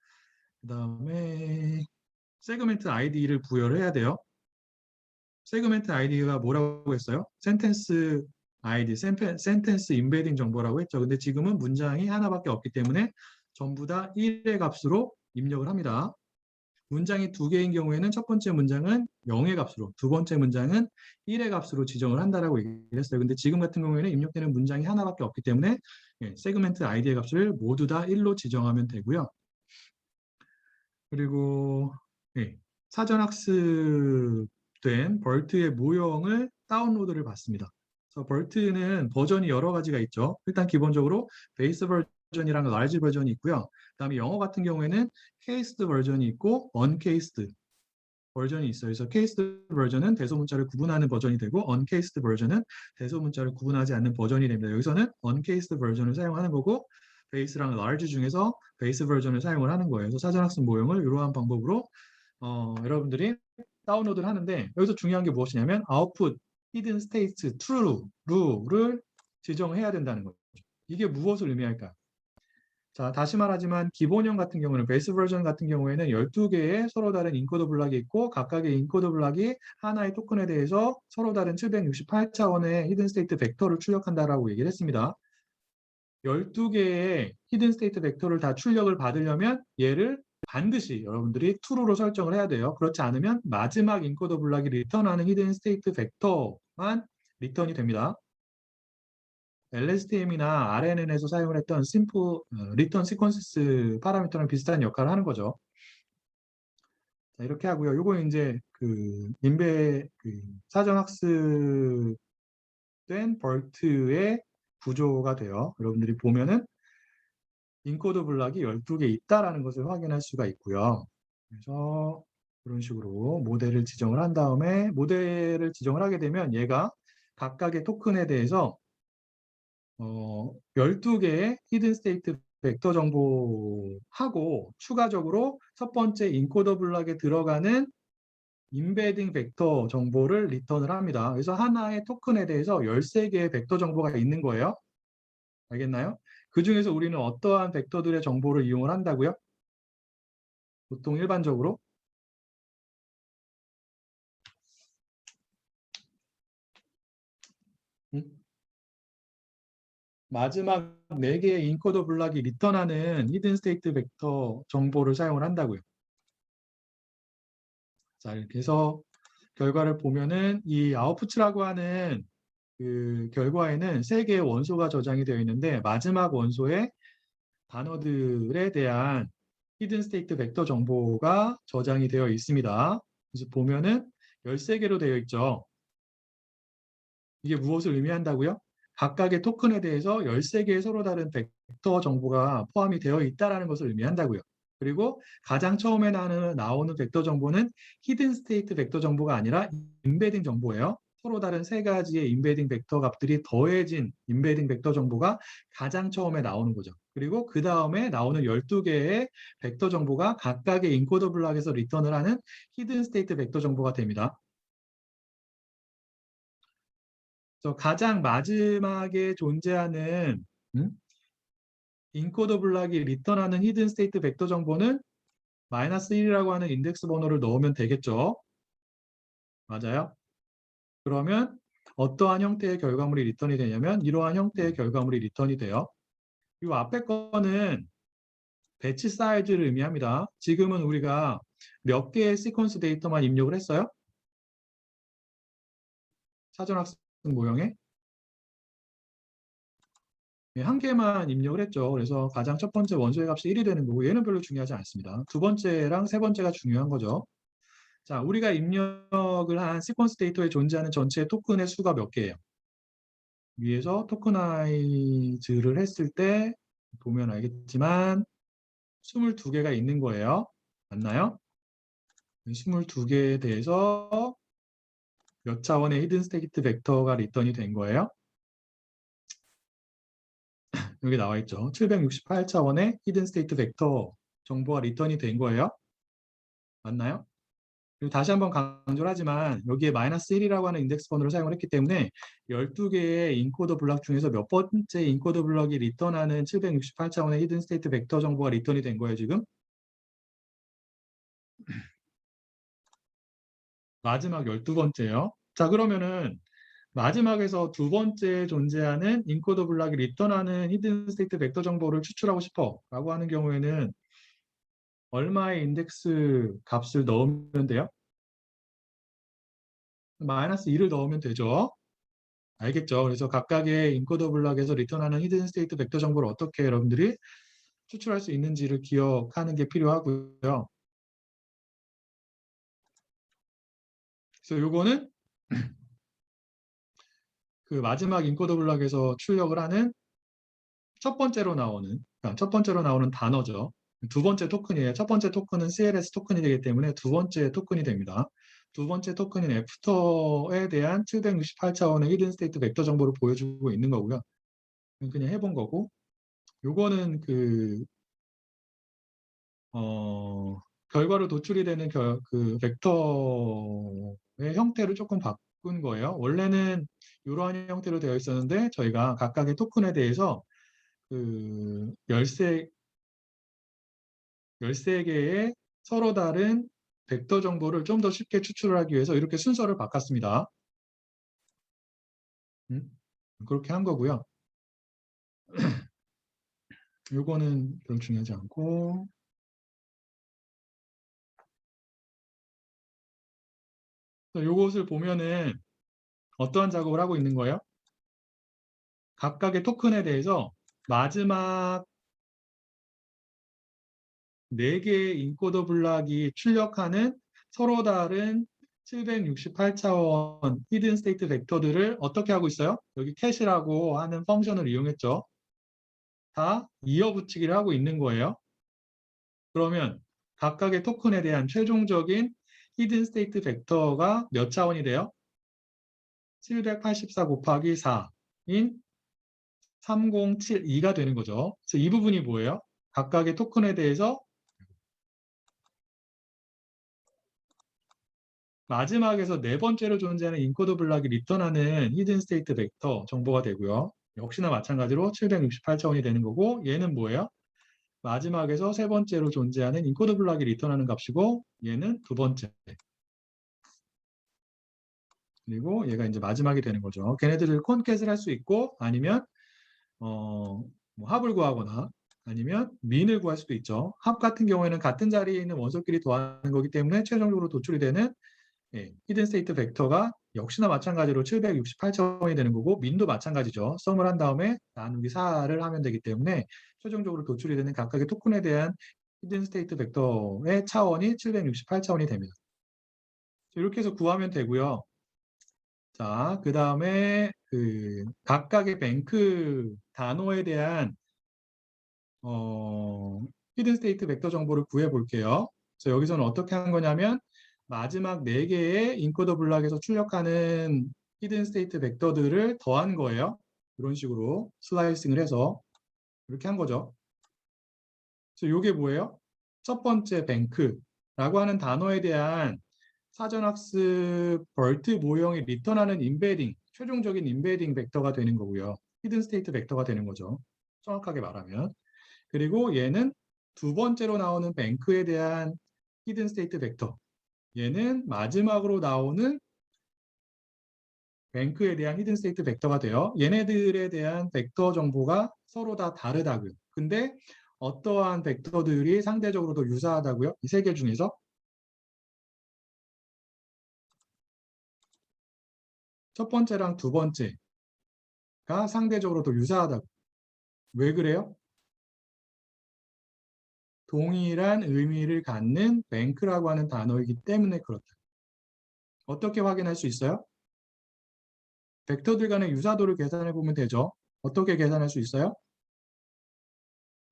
그 다음에 세그멘트 아이디를 부여를 해야 돼요. 세그멘트 아이디가 뭐라고 했어요? 센텐스 아이디, 센텐스 임베딩 정보라고 했죠. 근데 지금은 문장이 하나밖에 없기 때문에 전부 다 1의 값으로 입력을 합니다. 문장이 두 개인 경우에는 첫 번째 문장은 0의 값으로, 두 번째 문장은 1의 값으로 지정을 한다라고 얘기를 했어요. 근데 지금 같은 경우에는 입력되는 문장이 하나밖에 없기 때문에 세그멘트 아이디의 값을 모두 다 1로 지정하면 되고요. 그리고 사전 학습된 벌트의 모형을 다운로드를 받습니다. 그래서 벌트는 버전이 여러 가지가 있죠. 일단 기본적으로 베이스 버전이랑 라지 버전이 있고요. 그다음에 영어 같은 경우에는 케이스드 버전이 있고 언케이스드 버전이 있어요. 그래서 케이스드 버전은 대소문자를 구분하는 버전이 되고 언케이스드 버전은 대소문자를 구분하지 않는 버전이 됩니다. 여기서는 언케이스드 버전을 사용하는 거고 베이스랑 large 중에서 베이스 버전을 사용을 하는 거예요. 그래서 사전학습 모형을 이러한 방법으로 여러분들이 다운로드를 하는데 여기서 중요한 게 무엇이냐면 output hidden states true를 지정해야 된다는 거죠. 이게 무엇을 의미할까? 자, 다시 말하지만 기본형 같은 경우는 베이스 버전 같은 경우에는 12개의 서로 다른 인코더 블락이 있고 각각의 인코더 블락이 하나의 토큰에 대해서 서로 다른 768차원의 히든 스테이트 벡터를 출력한다라고 얘기를 했습니다. 12개의 히든 스테이트 벡터를 다 출력을 받으려면 얘를 반드시 여러분들이 true로 설정을 해야 돼요. 그렇지 않으면 마지막 인코더 블락이 리턴하는 히든 스테이트 벡터만 리턴이 됩니다. LSTM이나 RNN에서 사용을 했던 심플 리턴 시퀀스 파라미터랑 비슷한 역할을 하는 거죠. 자, 이렇게 하고요. 요거 이제 사전 학습된 벌트의 구조가 돼요. 여러분들이 보면은 인코드 블락이 12개 있다라는 것을 확인할 수가 있고요. 그래서 이런 식으로 모델을 지정을 한 다음에 모델을 지정을 하게 되면 얘가 각각의 토큰에 대해서 12개의 히든 스테이트 벡터 정보하고 추가적으로 첫 번째 인코더 블락에 들어가는 임베딩 벡터 정보를 리턴을 합니다. 그래서 하나의 토큰에 대해서 13개의 벡터 정보가 있는 거예요. 알겠나요? 그 중에서 우리는 어떠한 벡터들의 정보를 이용을 한다고요? 보통 일반적으로 음? 마지막 4개의 인코더 블락이 리턴하는 히든 스테이트 벡터 정보를 사용을 한다고요. 자, 이렇게 해서 결과를 보면은 이 아웃풋이라고 하는 그 결과에는 3개의 원소가 저장이 되어 있는데 마지막 원소의 단어들에 대한 히든 스테이트 벡터 정보가 저장이 되어 있습니다. 그래서 보면은 13개로 되어 있죠. 이게 무엇을 의미한다고요? 각각의 토큰에 대해서 13개의 서로 다른 벡터 정보가 포함이 되어 있다는 것을 의미한다고요. 그리고 가장 처음에 나오는 벡터 정보는 히든 스테이트 벡터 정보가 아니라 임베딩 정보예요. 서로 다른 세 가지의 임베딩 벡터 값들이 더해진 임베딩 벡터 정보가 가장 처음에 나오는 거죠. 그리고 그 다음에 나오는 12개의 벡터 정보가 각각의 인코더 블락에서 리턴을 하는 히든 스테이트 벡터 정보가 됩니다. 그래서 가장 마지막에 존재하는 인코더 블락이 리턴하는 히든 스테이트 벡터 정보는 -1이라고 하는 인덱스 번호를 넣으면 되겠죠. 맞아요? 그러면 어떠한 형태의 결과물이 리턴이 되냐면 이러한 형태의 결과물이 리턴이 돼요. 이 앞에 거는 배치 사이즈를 의미합니다. 지금은 우리가 몇 개의 시퀀스 데이터만 입력을 했어요? 사전학습 모형에 한 개만 입력을 했죠. 그래서 가장 첫 번째 원소의 값이 1이 되는 거고 얘는 별로 중요하지 않습니다. 두 번째랑 세 번째가 중요한 거죠. 자, 우리가 입력을 한 시퀀스 데이터에 존재하는 전체 토큰의 수가 몇 개예요? 위에서 토커나이즈를 했을 때 보면 알겠지만 22개가 있는 거예요. 맞나요? 22개에 대해서 몇 차원의 히든 스테이트 벡터가 리턴이 된 거예요? 여기 나와 있죠. 768차원의 히든 스테이트 벡터 정보가 리턴이 된 거예요. 맞나요? 그리고 다시 한번 강조를 하지만 여기에 마이너스 1이라고 하는 인덱스 번호를 사용을 했기 때문에 12개의 인코더 블럭 중에서 몇 번째 인코더 블럭이 리턴하는 768차원의 히든 스테이트 벡터 정보가 리턴이 된 거예요, 지금? 마지막 12번째요. 자, 그러면은 마지막에서 두 번째 존재하는 인코더 블럭이 리턴하는 히든 스테이트 벡터 정보를 추출하고 싶어 라고 하는 경우에는 얼마의 인덱스 값을 넣으면 돼요? 마이너스 2를 넣으면 되죠. 알겠죠? 그래서 각각의 인코더 블럭에서 리턴하는 히든 스테이트 벡터 정보를 어떻게 여러분들이 추출할 수 있는지를 기억하는 게 필요하고요. 그래서 요거는 그 마지막 인코더 블럭에서 출력을 하는 첫 번째로 나오는 단어죠. 두 번째 토큰이에요. 첫 번째 토큰은 CLS 토큰이 되기 때문에 두 번째 토큰이 됩니다. 두 번째 토큰인 애프터에 대한 768차원의 히든 스테이트 벡터 정보를 보여주고 있는 거고요. 그냥 해본 거고, 요거는 결과로 도출이 되는 그 벡터의 형태를 조금 바꾼 거예요. 원래는 이러한 형태로 되어 있었는데 저희가 각각의 토큰에 대해서 그 13개의 서로 다른 벡터 정보를 좀 더 쉽게 추출을 하기 위해서 이렇게 순서를 바꿨습니다. 그렇게 한 거고요. 요거는 별로 중요하지 않고, 요것을 보면은 어떠한 작업을 하고 있는 거예요? 각각의 토큰에 대해서 마지막 4개의 인코더 블락이 출력하는 서로 다른 768차원 히든 스테이트 벡터들을 어떻게 하고 있어요? 여기 캐시라고 하는 펑션을 이용했죠. 다 이어붙이기를 하고 있는 거예요. 그러면 각각의 토큰에 대한 최종적인 히든 스테이트 벡터가 몇 차원이 돼요? 784 곱하기 4인 3072가 되는 거죠. 그래서 이 부분이 뭐예요? 각각의 토큰에 대해서 마지막에서 네 번째로 존재하는 인코더 블락이 리턴하는 히든 스테이트 벡터 정보가 되고요. 역시나 마찬가지로 768차원이 되는 거고 얘는 뭐예요? 마지막에서 세 번째로 존재하는 인코더 블락이 리턴하는 값이고 얘는 두 번째. 그리고 얘가 이제 마지막이 되는 거죠. 걔네들을 콘캣을 할 수 있고 아니면 뭐 합을 구하거나 아니면 민을 구할 수도 있죠. 합 같은 경우에는 같은 자리에 있는 원소끼리 더하는 거기 때문에 최종적으로 도출이 되는 히든 스테이트 벡터가 역시나 마찬가지로 768차원이 되는 거고 민도 마찬가지죠. 썸을 한 다음에 나누기 4를 하면 되기 때문에 최종적으로 도출이 되는 각각의 토큰에 대한 히든 스테이트 벡터의 차원이 768차원이 됩니다. 이렇게 해서 구하면 되고요. 자, 그 다음에 그 각각의 뱅크 단어에 대한 히든 스테이트 벡터 정보를 구해 볼게요. 그래서 여기서는 어떻게 한 거냐면 마지막 4개의 인코더 블락에서 출력하는 히든 스테이트 벡터들을 더한 거예요. 이런 식으로 슬라이싱을 해서 이렇게 한 거죠. 그래서 이게 뭐예요? 첫 번째 뱅크라고 하는 단어에 대한 사전학습 벌트 모형이 리턴하는 임베딩, 최종적인 임베딩 벡터가 되는 거고요. 히든 스테이트 벡터가 되는 거죠. 정확하게 말하면. 그리고 얘는 두 번째로 나오는 뱅크에 대한 히든 스테이트 벡터. 얘는 마지막으로 나오는 뱅크에 대한 히든 스테이트 벡터가 돼요. 얘네들에 대한 벡터 정보가 서로 다 다르다고요. 근데 어떠한 벡터들이 상대적으로 더 유사하다고요? 이 세 개 중에서 첫 번째랑 두 번째가 상대적으로 더 유사하다고. 왜 그래요? 동일한 의미를 갖는 뱅크라고 하는 단어이기 때문에 그렇다. 어떻게 확인할 수 있어요? 벡터들 간의 유사도를 계산해 보면 되죠. 어떻게 계산할 수 있어요?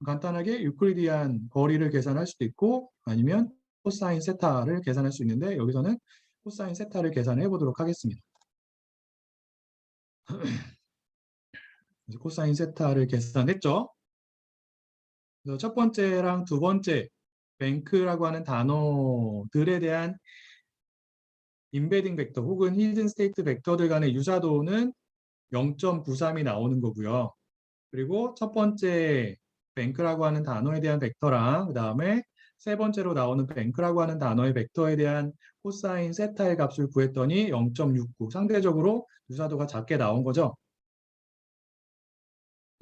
간단하게 유클리디안 거리를 계산할 수도 있고 아니면 코사인 세타를 계산할 수 있는데 여기서는 코사인 세타를 계산해 보도록 하겠습니다. 코사인 세타를 계산했죠. 그래서 첫 번째랑 두 번째 뱅크라고 하는 단어들에 대한 임베딩 벡터 혹은 히든 스테이트 벡터들 간의 유사도는 0.93이 나오는 거고요. 그리고 첫 번째 뱅크라고 하는 단어에 대한 벡터랑 그 다음에 세 번째로 나오는 뱅크라고 하는 단어의 벡터에 대한 코사인 세타의 값을 구했더니 0.69 상대적으로 유사도가 작게 나온 거죠.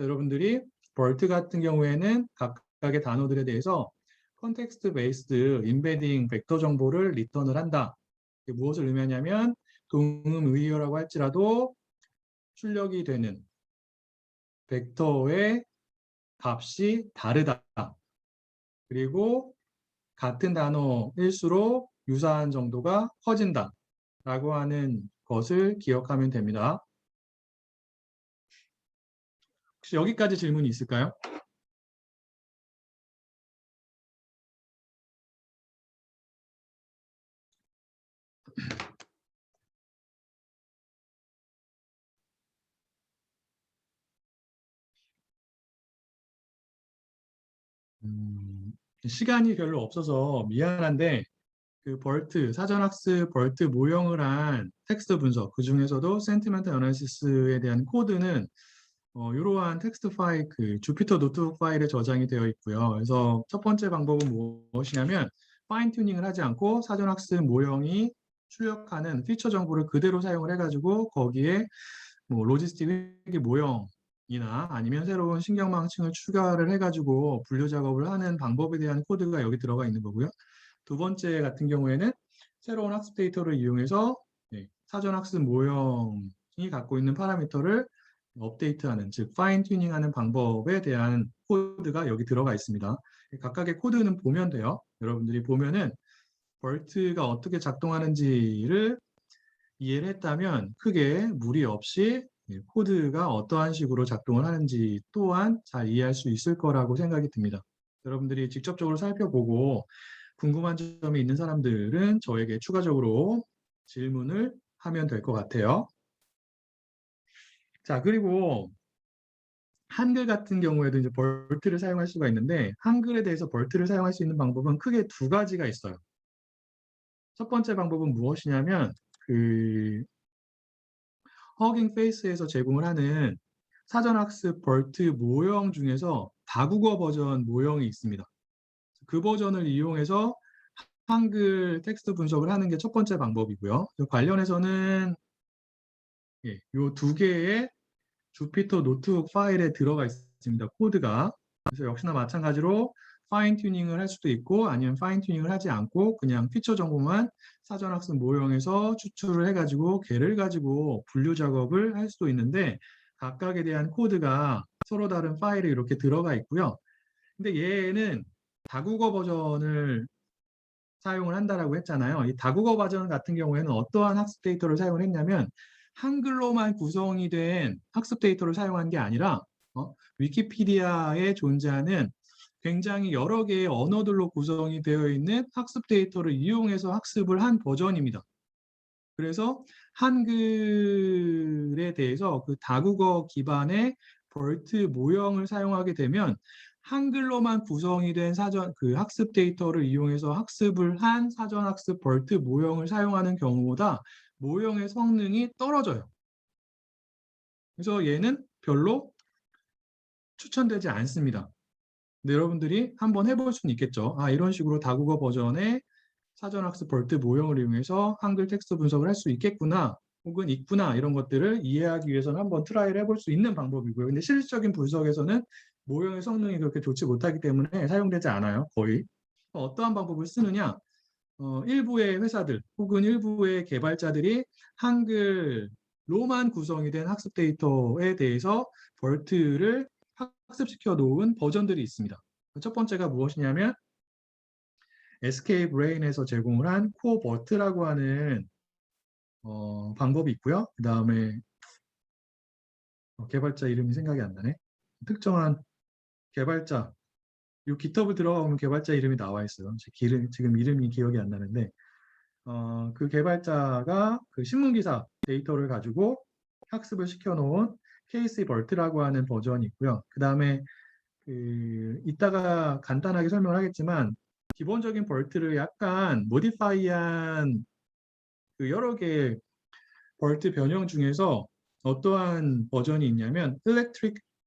여러분들이 벌트 같은 경우에는 각각의 단어들에 대해서 컨텍스트 베이스드 임베딩 벡터 정보를 리턴을 한다. 이게 무엇을 의미하냐면 동음의어라고 할지라도 출력이 되는 벡터의 값이 다르다. 그리고 같은 단어일수록 유사한 정도가 커진다. 라고 하는 것을 기억하면 됩니다. 혹시 여기까지 질문이 있을까요? 시간이 별로 없어서 미안한데 그 벌트, 사전학습 벌트 모형을 한 텍스트 분석, 그 중에서도 센티멘트 어널리시스에 대한 코드는 이러한 텍스트 파일, 그 주피터 노트북 파일에 저장이 되어 있고요. 그래서 첫 번째 방법은 무엇이냐면 파인 튜닝을 하지 않고 사전학습 모형이 출력하는 피처 정보를 그대로 사용을 해가지고 거기에 뭐 로지스틱 회계 모형이나 아니면 새로운 신경망층을 추가를 해가지고 분류 작업을 하는 방법에 대한 코드가 여기 들어가 있는 거고요. 두 번째 같은 경우에는 새로운 학습 데이터를 이용해서 사전 학습 모형이 갖고 있는 파라미터를 업데이트하는, 즉 파인 튜닝하는 방법에 대한 코드가 여기 들어가 있습니다. 각각의 코드는 보면 돼요. 여러분들이 보면은 벌트가 어떻게 작동하는지를 이해를 했다면 크게 무리 없이 코드가 어떠한 식으로 작동을 하는지 또한 잘 이해할 수 있을 거라고 생각이 듭니다. 여러분들이 직접적으로 살펴보고 궁금한 점이 있는 사람들은 저에게 추가적으로 질문을 하면 될 것 같아요. 자, 그리고 한글 같은 경우에도 이제 벌트를 사용할 수가 있는데 한글에 대해서 벌트를 사용할 수 있는 방법은 크게 두 가지가 있어요. 첫 번째 방법은 무엇이냐면 그 허깅 페이스에서 제공을 하는 사전학습 벌트 모형 중에서 다국어 버전 모형이 있습니다. 그 버전을 이용해서 한글 텍스트 분석을 하는 게 첫 번째 방법이고요. 관련해서는 이 두 개의 주피터 노트북 파일에 들어가 있습니다. 코드가. 그래서 역시나 마찬가지로 파인 튜닝을 할 수도 있고 아니면 파인 튜닝을 하지 않고 그냥 피처 정보만 사전학습 모형에서 추출을 해가지고 걔를 가지고 분류 작업을 할 수도 있는데 각각에 대한 코드가 서로 다른 파일에 이렇게 들어가 있고요. 근데 얘는 다국어 버전을 사용을 한다라고 했잖아요. 이 다국어 버전 같은 경우에는 어떠한 학습 데이터를 사용을 했냐면 한글로만 구성이 된 학습 데이터를 사용한 게 아니라 위키피디아에 존재하는 굉장히 여러 개의 언어들로 구성이 되어 있는 학습 데이터를 이용해서 학습을 한 버전입니다. 그래서 한글에 대해서 그 다국어 기반의 벌트 모형을 사용하게 되면 한글로만 구성이 된 사전 그 학습 데이터를 이용해서 학습을 한 사전 학습 벌트 모형을 사용하는 경우보다 모형의 성능이 떨어져요. 그래서 얘는 별로 추천되지 않습니다. 근데 여러분들이 한번 해볼 수는 있겠죠. 아, 이런 식으로 다국어 버전의 사전학습 벌트 모형을 이용해서 한글 텍스트 분석을 할 수 있겠구나 혹은 있구나 이런 것들을 이해하기 위해서는 한번 트라이를 해볼 수 있는 방법이고요. 근데 실질적인 분석에서는 모형의 성능이 그렇게 좋지 못하기 때문에 사용되지 않아요. 거의. 어떠한 방법을 쓰느냐? 일부의 회사들 혹은 일부의 개발자들이 한글로만 구성이 된 학습 데이터에 대해서 벌트를 학습시켜 놓은 버전들이 있습니다. 첫 번째가 무엇이냐면 SK 브레인에서 제공을 한 코버트라고 하는 방법이 있고요. 그 다음에 개발자 이름이 생각이 안 나네. 특정한 개발자, 이 GitHub 들어가 보면 개발자 이름이 나와 있어요. 지금 이름이 기억이 안 나는데 그 개발자가 그 신문기사 데이터를 가지고 학습을 시켜놓은 KC 벌트라고 하는 버전이 있고요. 그 다음에 이따가 간단하게 설명을 하겠지만 기본적인 벌트를 약간 모디파이한 그 여러 개의 벌트 변형 중에서 어떠한 버전이 있냐면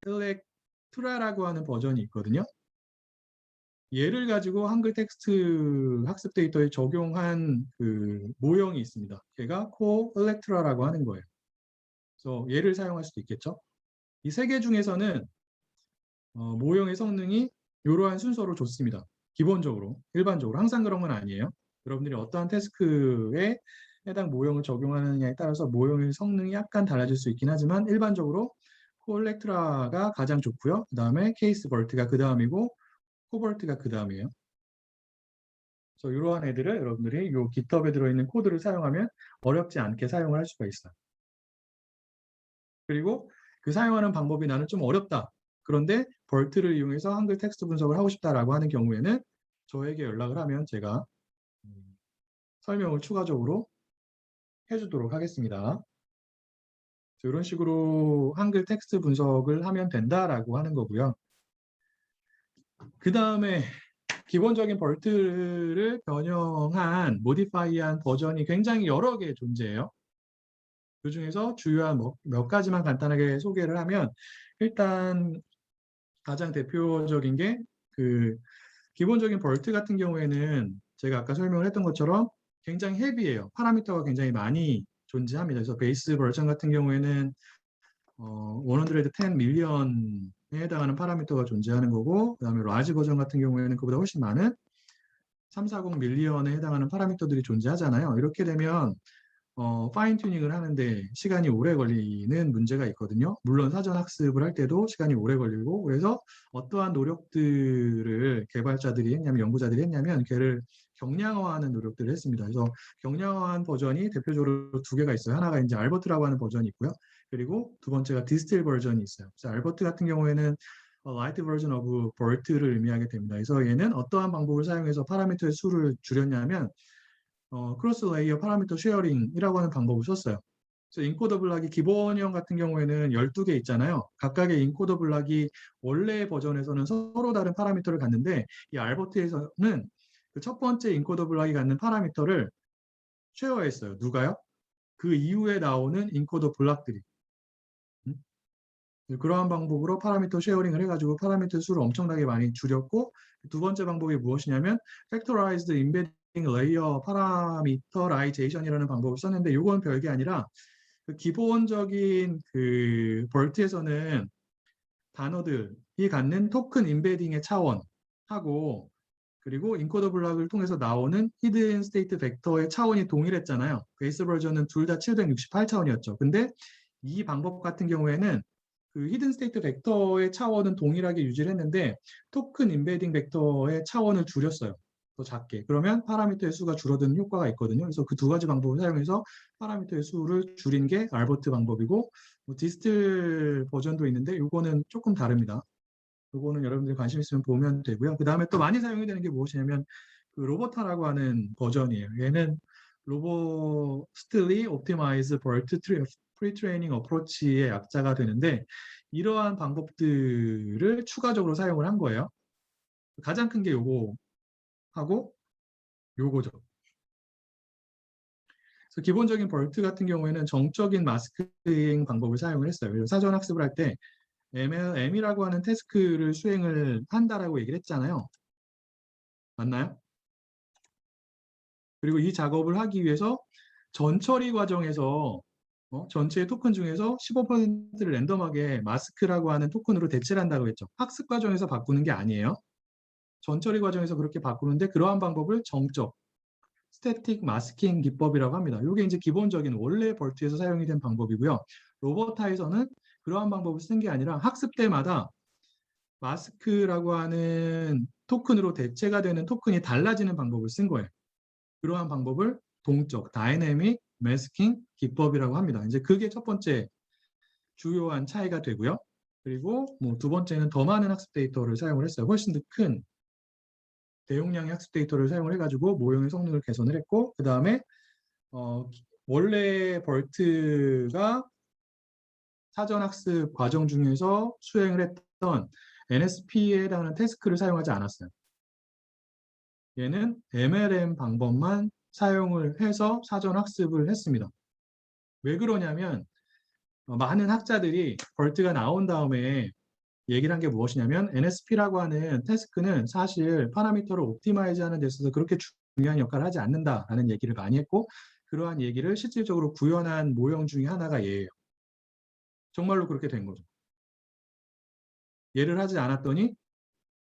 일렉트라라고 하는 버전이 있거든요. 얘를 가지고 한글 텍스트 학습 데이터에 적용한 그 모형이 있습니다. 걔가 코 일렉트라라고 하는 거예요. 그래서 얘를 사용할 수도 있겠죠. 이 세 개 중에서는 모형의 성능이 이러한 순서로 좋습니다. 기본적으로, 일반적으로. 항상 그런 건 아니에요. 여러분들이 어떠한 태스크에 해당 모형을 적용하느냐에 따라서 모형의 성능이 약간 달라질 수 있긴 하지만 일반적으로 콜렉트라가 가장 좋고요. 그 다음에 케이스 벌트가 그 다음이고 코벌트가 그 다음이에요. 그래서 이러한 애들을 여러분들이 이 GitHub에 들어있는 코드를 사용하면 어렵지 않게 사용을 할 수가 있어요. 그리고 그 사용하는 방법이 나는 좀 어렵다. 그런데 벌트를 이용해서 한글 텍스트 분석을 하고 싶다라고 하는 경우에는 저에게 연락을 하면 제가 설명을 추가적으로 해주도록 하겠습니다. 이런 식으로 한글 텍스트 분석을 하면 된다라고 하는 거고요. 그 다음에 기본적인 벌트를 변형한, 모디파이한 버전이 굉장히 여러 개 존재해요. 그 중에서 주요한 몇 가지만 간단하게 소개를 하면 일단 가장 대표적인 게 그 기본적인 벌트 같은 경우에는 제가 아까 설명을 했던 것처럼 굉장히 헤비해요. 파라미터가 굉장히 많이 존재합니다. 그래서 베이스 버전 같은 경우에는 110 밀리언에 해당하는 파라미터가 존재하는 거고, 그 다음에 라지 버전 같은 경우에는 그보다 훨씬 많은 340 밀리언에 해당하는 파라미터들이 존재하잖아요. 이렇게 되면 파인 튜닝을 하는데 시간이 오래 걸리는 문제가 있거든요. 물론 사전 학습을 할 때도 시간이 오래 걸리고, 그래서 어떠한 노력들을 개발자들이 했냐면, 연구자들이 했냐면 걔를 경량화하는 노력들을 했습니다. 그래서 경량화한 버전이 대표적으로 두 개가 있어요. 하나가 이제 알버트라고 하는 버전이 있고요. 그리고 두 번째가 디스틸 버전이 있어요. 그래서 알버트 같은 경우에는 라이트 버전 오브 벌트를 의미하게 됩니다. 그래서 얘는 어떠한 방법을 사용해서 파라미터의 수를 줄였냐면 크로스 레이어 파라미터 쉐어링이라고 하는 방법을 썼어요. 그래서 인코더 블락이 기본형 같은 경우에는 12개 있잖아요. 각각의 인코더 블락이 원래 버전에서는 서로 다른 파라미터를 갖는데 이 알버트에서는 그 첫 번째 인코더 블락이 갖는 파라미터를 쉐어했어요. 누가요? 그 이후에 나오는 인코더 블락들이. 그러한 방법으로 파라미터 쉐어링을 해가지고 파라미터 수를 엄청나게 많이 줄였고, 두 번째 방법이 무엇이냐면 Factorized Embedding Layer Parameterization이라는 방법을 썼는데, 이건 별게 아니라 그 기본적인 그 벌트에서는 단어들이 갖는 토큰 임베딩의 차원하고, 그리고 인코더 블락을 통해서 나오는 히든 스테이트 벡터의 차원이 동일했잖아요. 베이스 버전은 둘 다 768차원이었죠. 근데 이 방법 같은 경우에는 그 히든 스테이트 벡터의 차원은 동일하게 유지를 했는데 토큰 임베딩 벡터의 차원을 줄였어요. 더 작게. 그러면 파라미터의 수가 줄어드는 효과가 있거든요. 그래서 그 두 가지 방법을 사용해서 파라미터의 수를 줄인 게 알버트 방법이고, 디스틸 버전도 있는데 이거는 조금 다릅니다. 이거는 여러분들이 관심 있으면 보면 되고요. 그 다음에 또 많이 사용이 되는 게 무엇이냐면 그 로버타라고 하는 버전이에요. 얘는 로버스틀리 옵티마이즈 벌트 프리트레이닝 어프로치의 약자가 되는데, 이러한 방법들을 추가적으로 사용을 한 거예요. 가장 큰 게 요거 하고 요거죠. 그래서 기본적인 벌트 같은 경우에는 정적인 마스킹 방법을 사용을 했어요. 사전 학습을 할 때 MLM이라고 하는 태스크를 수행을 한다라고 얘기를 했잖아요. 맞나요? 그리고 이 작업을 하기 위해서 전처리 과정에서 전체 토큰 중에서 15%를 랜덤하게 마스크라고 하는 토큰으로 대체를 한다고 했죠. 학습 과정에서 바꾸는 게 아니에요. 전처리 과정에서 그렇게 바꾸는데 그러한 방법을 정적, 스태틱 마스킹 기법이라고 합니다. 이게 이제 기본적인 원래 벌트에서 사용이 된 방법이고요. 로버타에서는 그러한 방법을 쓴 게 아니라 학습 때마다 마스크라고 하는 토큰으로 대체가 되는 토큰이 달라지는 방법을 쓴 거예요. 그러한 방법을 동적, 다이내믹 매스킹 기법이라고 합니다. 이제 그게 첫 번째 주요한 차이가 되고요. 그리고 두 번째는 더 많은 학습 데이터를 사용을 했어요. 훨씬 더 큰 대용량의 학습 데이터를 사용을 해가지고 모형의 성능을 개선을 했고, 그 다음에 원래 벌트가 사전 학습 과정 중에서 수행을 했던 NSP에 해당하는 태스크를 사용하지 않았어요. 얘는 MLM 방법만 사용을 해서 사전 학습을 했습니다. 왜 그러냐면 많은 학자들이 벌트가 나온 다음에 얘기를 한 게 무엇이냐면 NSP라고 하는 태스크는 사실 파라미터를 옵티마이즈 하는 데 있어서 그렇게 중요한 역할을 하지 않는다라는 얘기를 많이 했고, 그러한 얘기를 실질적으로 구현한 모형 중에 하나가 얘예요. 정말로 그렇게 된 거죠. 얘를 하지 않았더니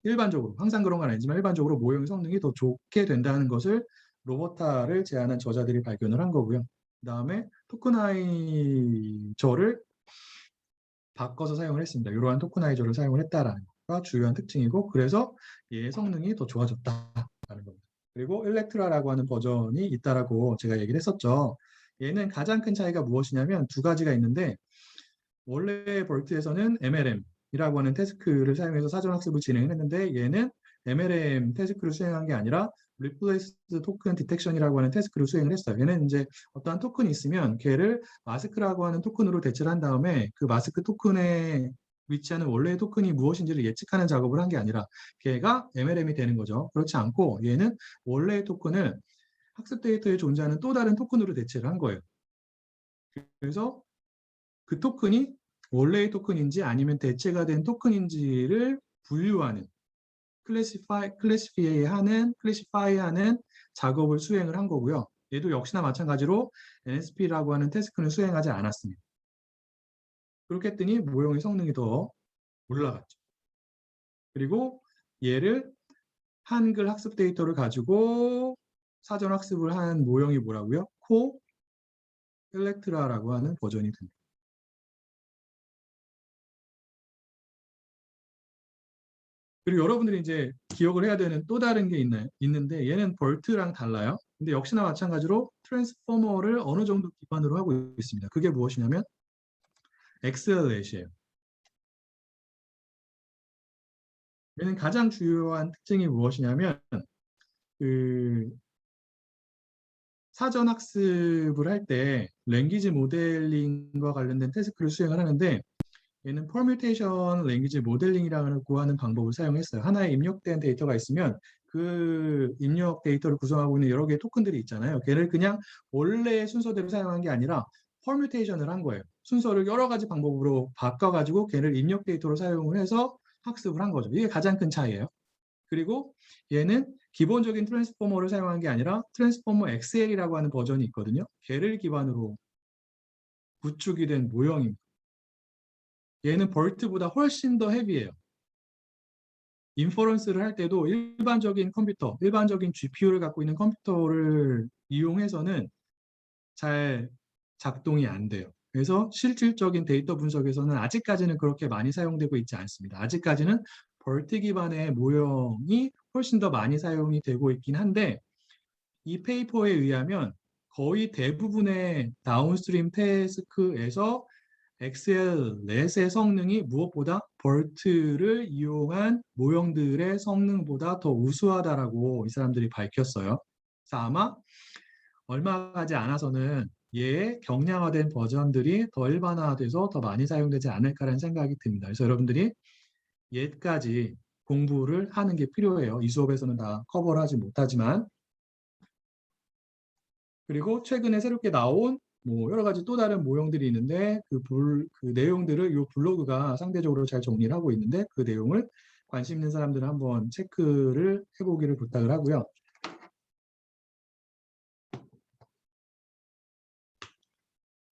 일반적으로, 항상 그런 건 아니지만 일반적으로 모형 성능이 더 좋게 된다는 것을 로버타를 제안한 저자들이 발견을 한 거고요. 그 다음에 토크나이저를 바꿔서 사용을 했습니다. 이러한 토크나이저를 사용을 했다라는 것가 주요한 특징이고, 그래서 얘의 성능이 더 좋아졌다라는 겁니다. 그리고 일렉트라라고 하는 버전이 있다라고 제가 얘기를 했었죠. 얘는 가장 큰 차이가 무엇이냐면 두 가지가 있는데, 원래 벌트에서는 MLM이라고 하는 태스크를 사용해서 사전학습을 진행했는데, 얘는 MLM 태스크를 수행한 게 아니라 Replace Token Detection이라고 하는 태스크를 수행을 했어요. 얘는 이제 어떠한 토큰이 있으면 걔를 마스크라고 하는 토큰으로 대체를 한 다음에 그 마스크 토큰에 위치하는 원래의 토큰이 무엇인지를 예측하는 작업을 한 게 아니라 걔가 MLM이 되는 거죠. 그렇지 않고 얘는 원래의 토큰을 학습 데이터에 존재하는 또 다른 토큰으로 대체를 한 거예요. 그래서 그 토큰이 원래의 토큰인지 아니면 대체가 된 토큰인지를 분류하는, 클래시파이하는 작업을 수행을 한 거고요. 얘도 역시나 마찬가지로 NSP라고 하는 태스크는 수행하지 않았습니다. 그렇게 했더니 모형의 성능이 더 올라갔죠. 그리고 얘를 한글 학습 데이터를 가지고 사전 학습을 한 모형이 뭐라고요? 코 일렉트라라고 하는 버전이 됩니다. 그리고 여러분들이 이제 기억을 해야 되는 또 다른 게 있는데 얘는 벌트랑 달라요. 근데 역시나 마찬가지로 트랜스포머를 어느 정도 기반으로 하고 있습니다. 그게 무엇이냐면 엑셀렛이에요. 얘는 가장 주요한 특징이 무엇이냐면 그 사전 학습을 할 때 랭귀지 모델링과 관련된 태스크를 수행을 하는데, 얘는 퍼뮤테이션 랭귀지 모델링이라고 하는 방법을 사용했어요. 하나의 입력된 데이터가 있으면 그 입력 데이터를 구성하고 있는 여러 개의 토큰들이 있잖아요. 걔를 그냥 원래의 순서대로 사용한 게 아니라 퍼뮤테이션을 한 거예요. 순서를 여러 가지 방법으로 바꿔가지고 걔를 입력 데이터로 사용을 해서 학습을 한 거죠. 이게 가장 큰 차이예요. 그리고 얘는 기본적인 트랜스포머를 사용한 게 아니라 트랜스포머 XL이라고 하는 버전이 있거든요. 걔를 기반으로 구축이 된 모형입니다. 얘는 벌트보다 훨씬 더 헤비해요. 인퍼런스를 할 때도 일반적인 컴퓨터, 일반적인 GPU를 갖고 있는 컴퓨터를 이용해서는 잘 작동이 안 돼요. 그래서 실질적인 데이터 분석에서는 아직까지는 그렇게 많이 사용되고 있지 않습니다. 아직까지는 벌트 기반의 모형이 훨씬 더 많이 사용이 되고 있긴 한데, 이 페이퍼에 의하면 거의 대부분의 다운스트림 태스크에서 엑셀렛의 성능이 무엇보다 벌트를 이용한 모형들의 성능보다 더 우수하다라고 이 사람들이 밝혔어요. 그래서 아마 얼마 가지 않아서는 얘의 경량화된 버전들이 더 일반화돼서 더 많이 사용되지 않을까라는 생각이 듭니다. 그래서 여러분들이 얘까지 공부를 하는 게 필요해요. 이 수업에서는 다 커버를 하지 못하지만. 그리고 최근에 새롭게 나온 뭐 여러 가지 또 다른 모형들이 있는데 그 내용들을 이 블로그가 상대적으로 잘 정리를 하고 있는데, 그 내용을 관심 있는 사람들은 한번 체크를 해보기를 부탁을 하고요.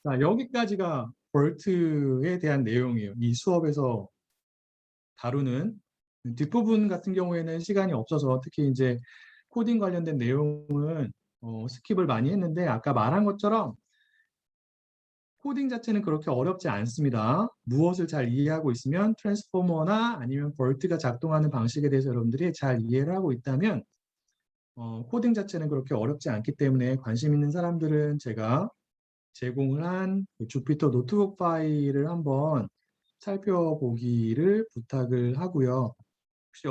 자, 여기까지가 벌트에 대한 내용이에요. 이 수업에서 다루는 뒷부분 같은 경우에는 시간이 없어서 특히 이제 코딩 관련된 내용은 스킵을 많이 했는데, 아까 말한 것처럼 코딩 자체는 그렇게 어렵지 않습니다. 무엇을 잘 이해하고 있으면 트랜스포머나 아니면 벌트가 작동하는 방식에 대해서 여러분들이 잘 이해를 하고 있다면 코딩 자체는 그렇게 어렵지 않기 때문에 관심 있는 사람들은 제가 제공을 한 주피터 노트북 파일을 한번 살펴보기를 부탁을 하고요. 혹시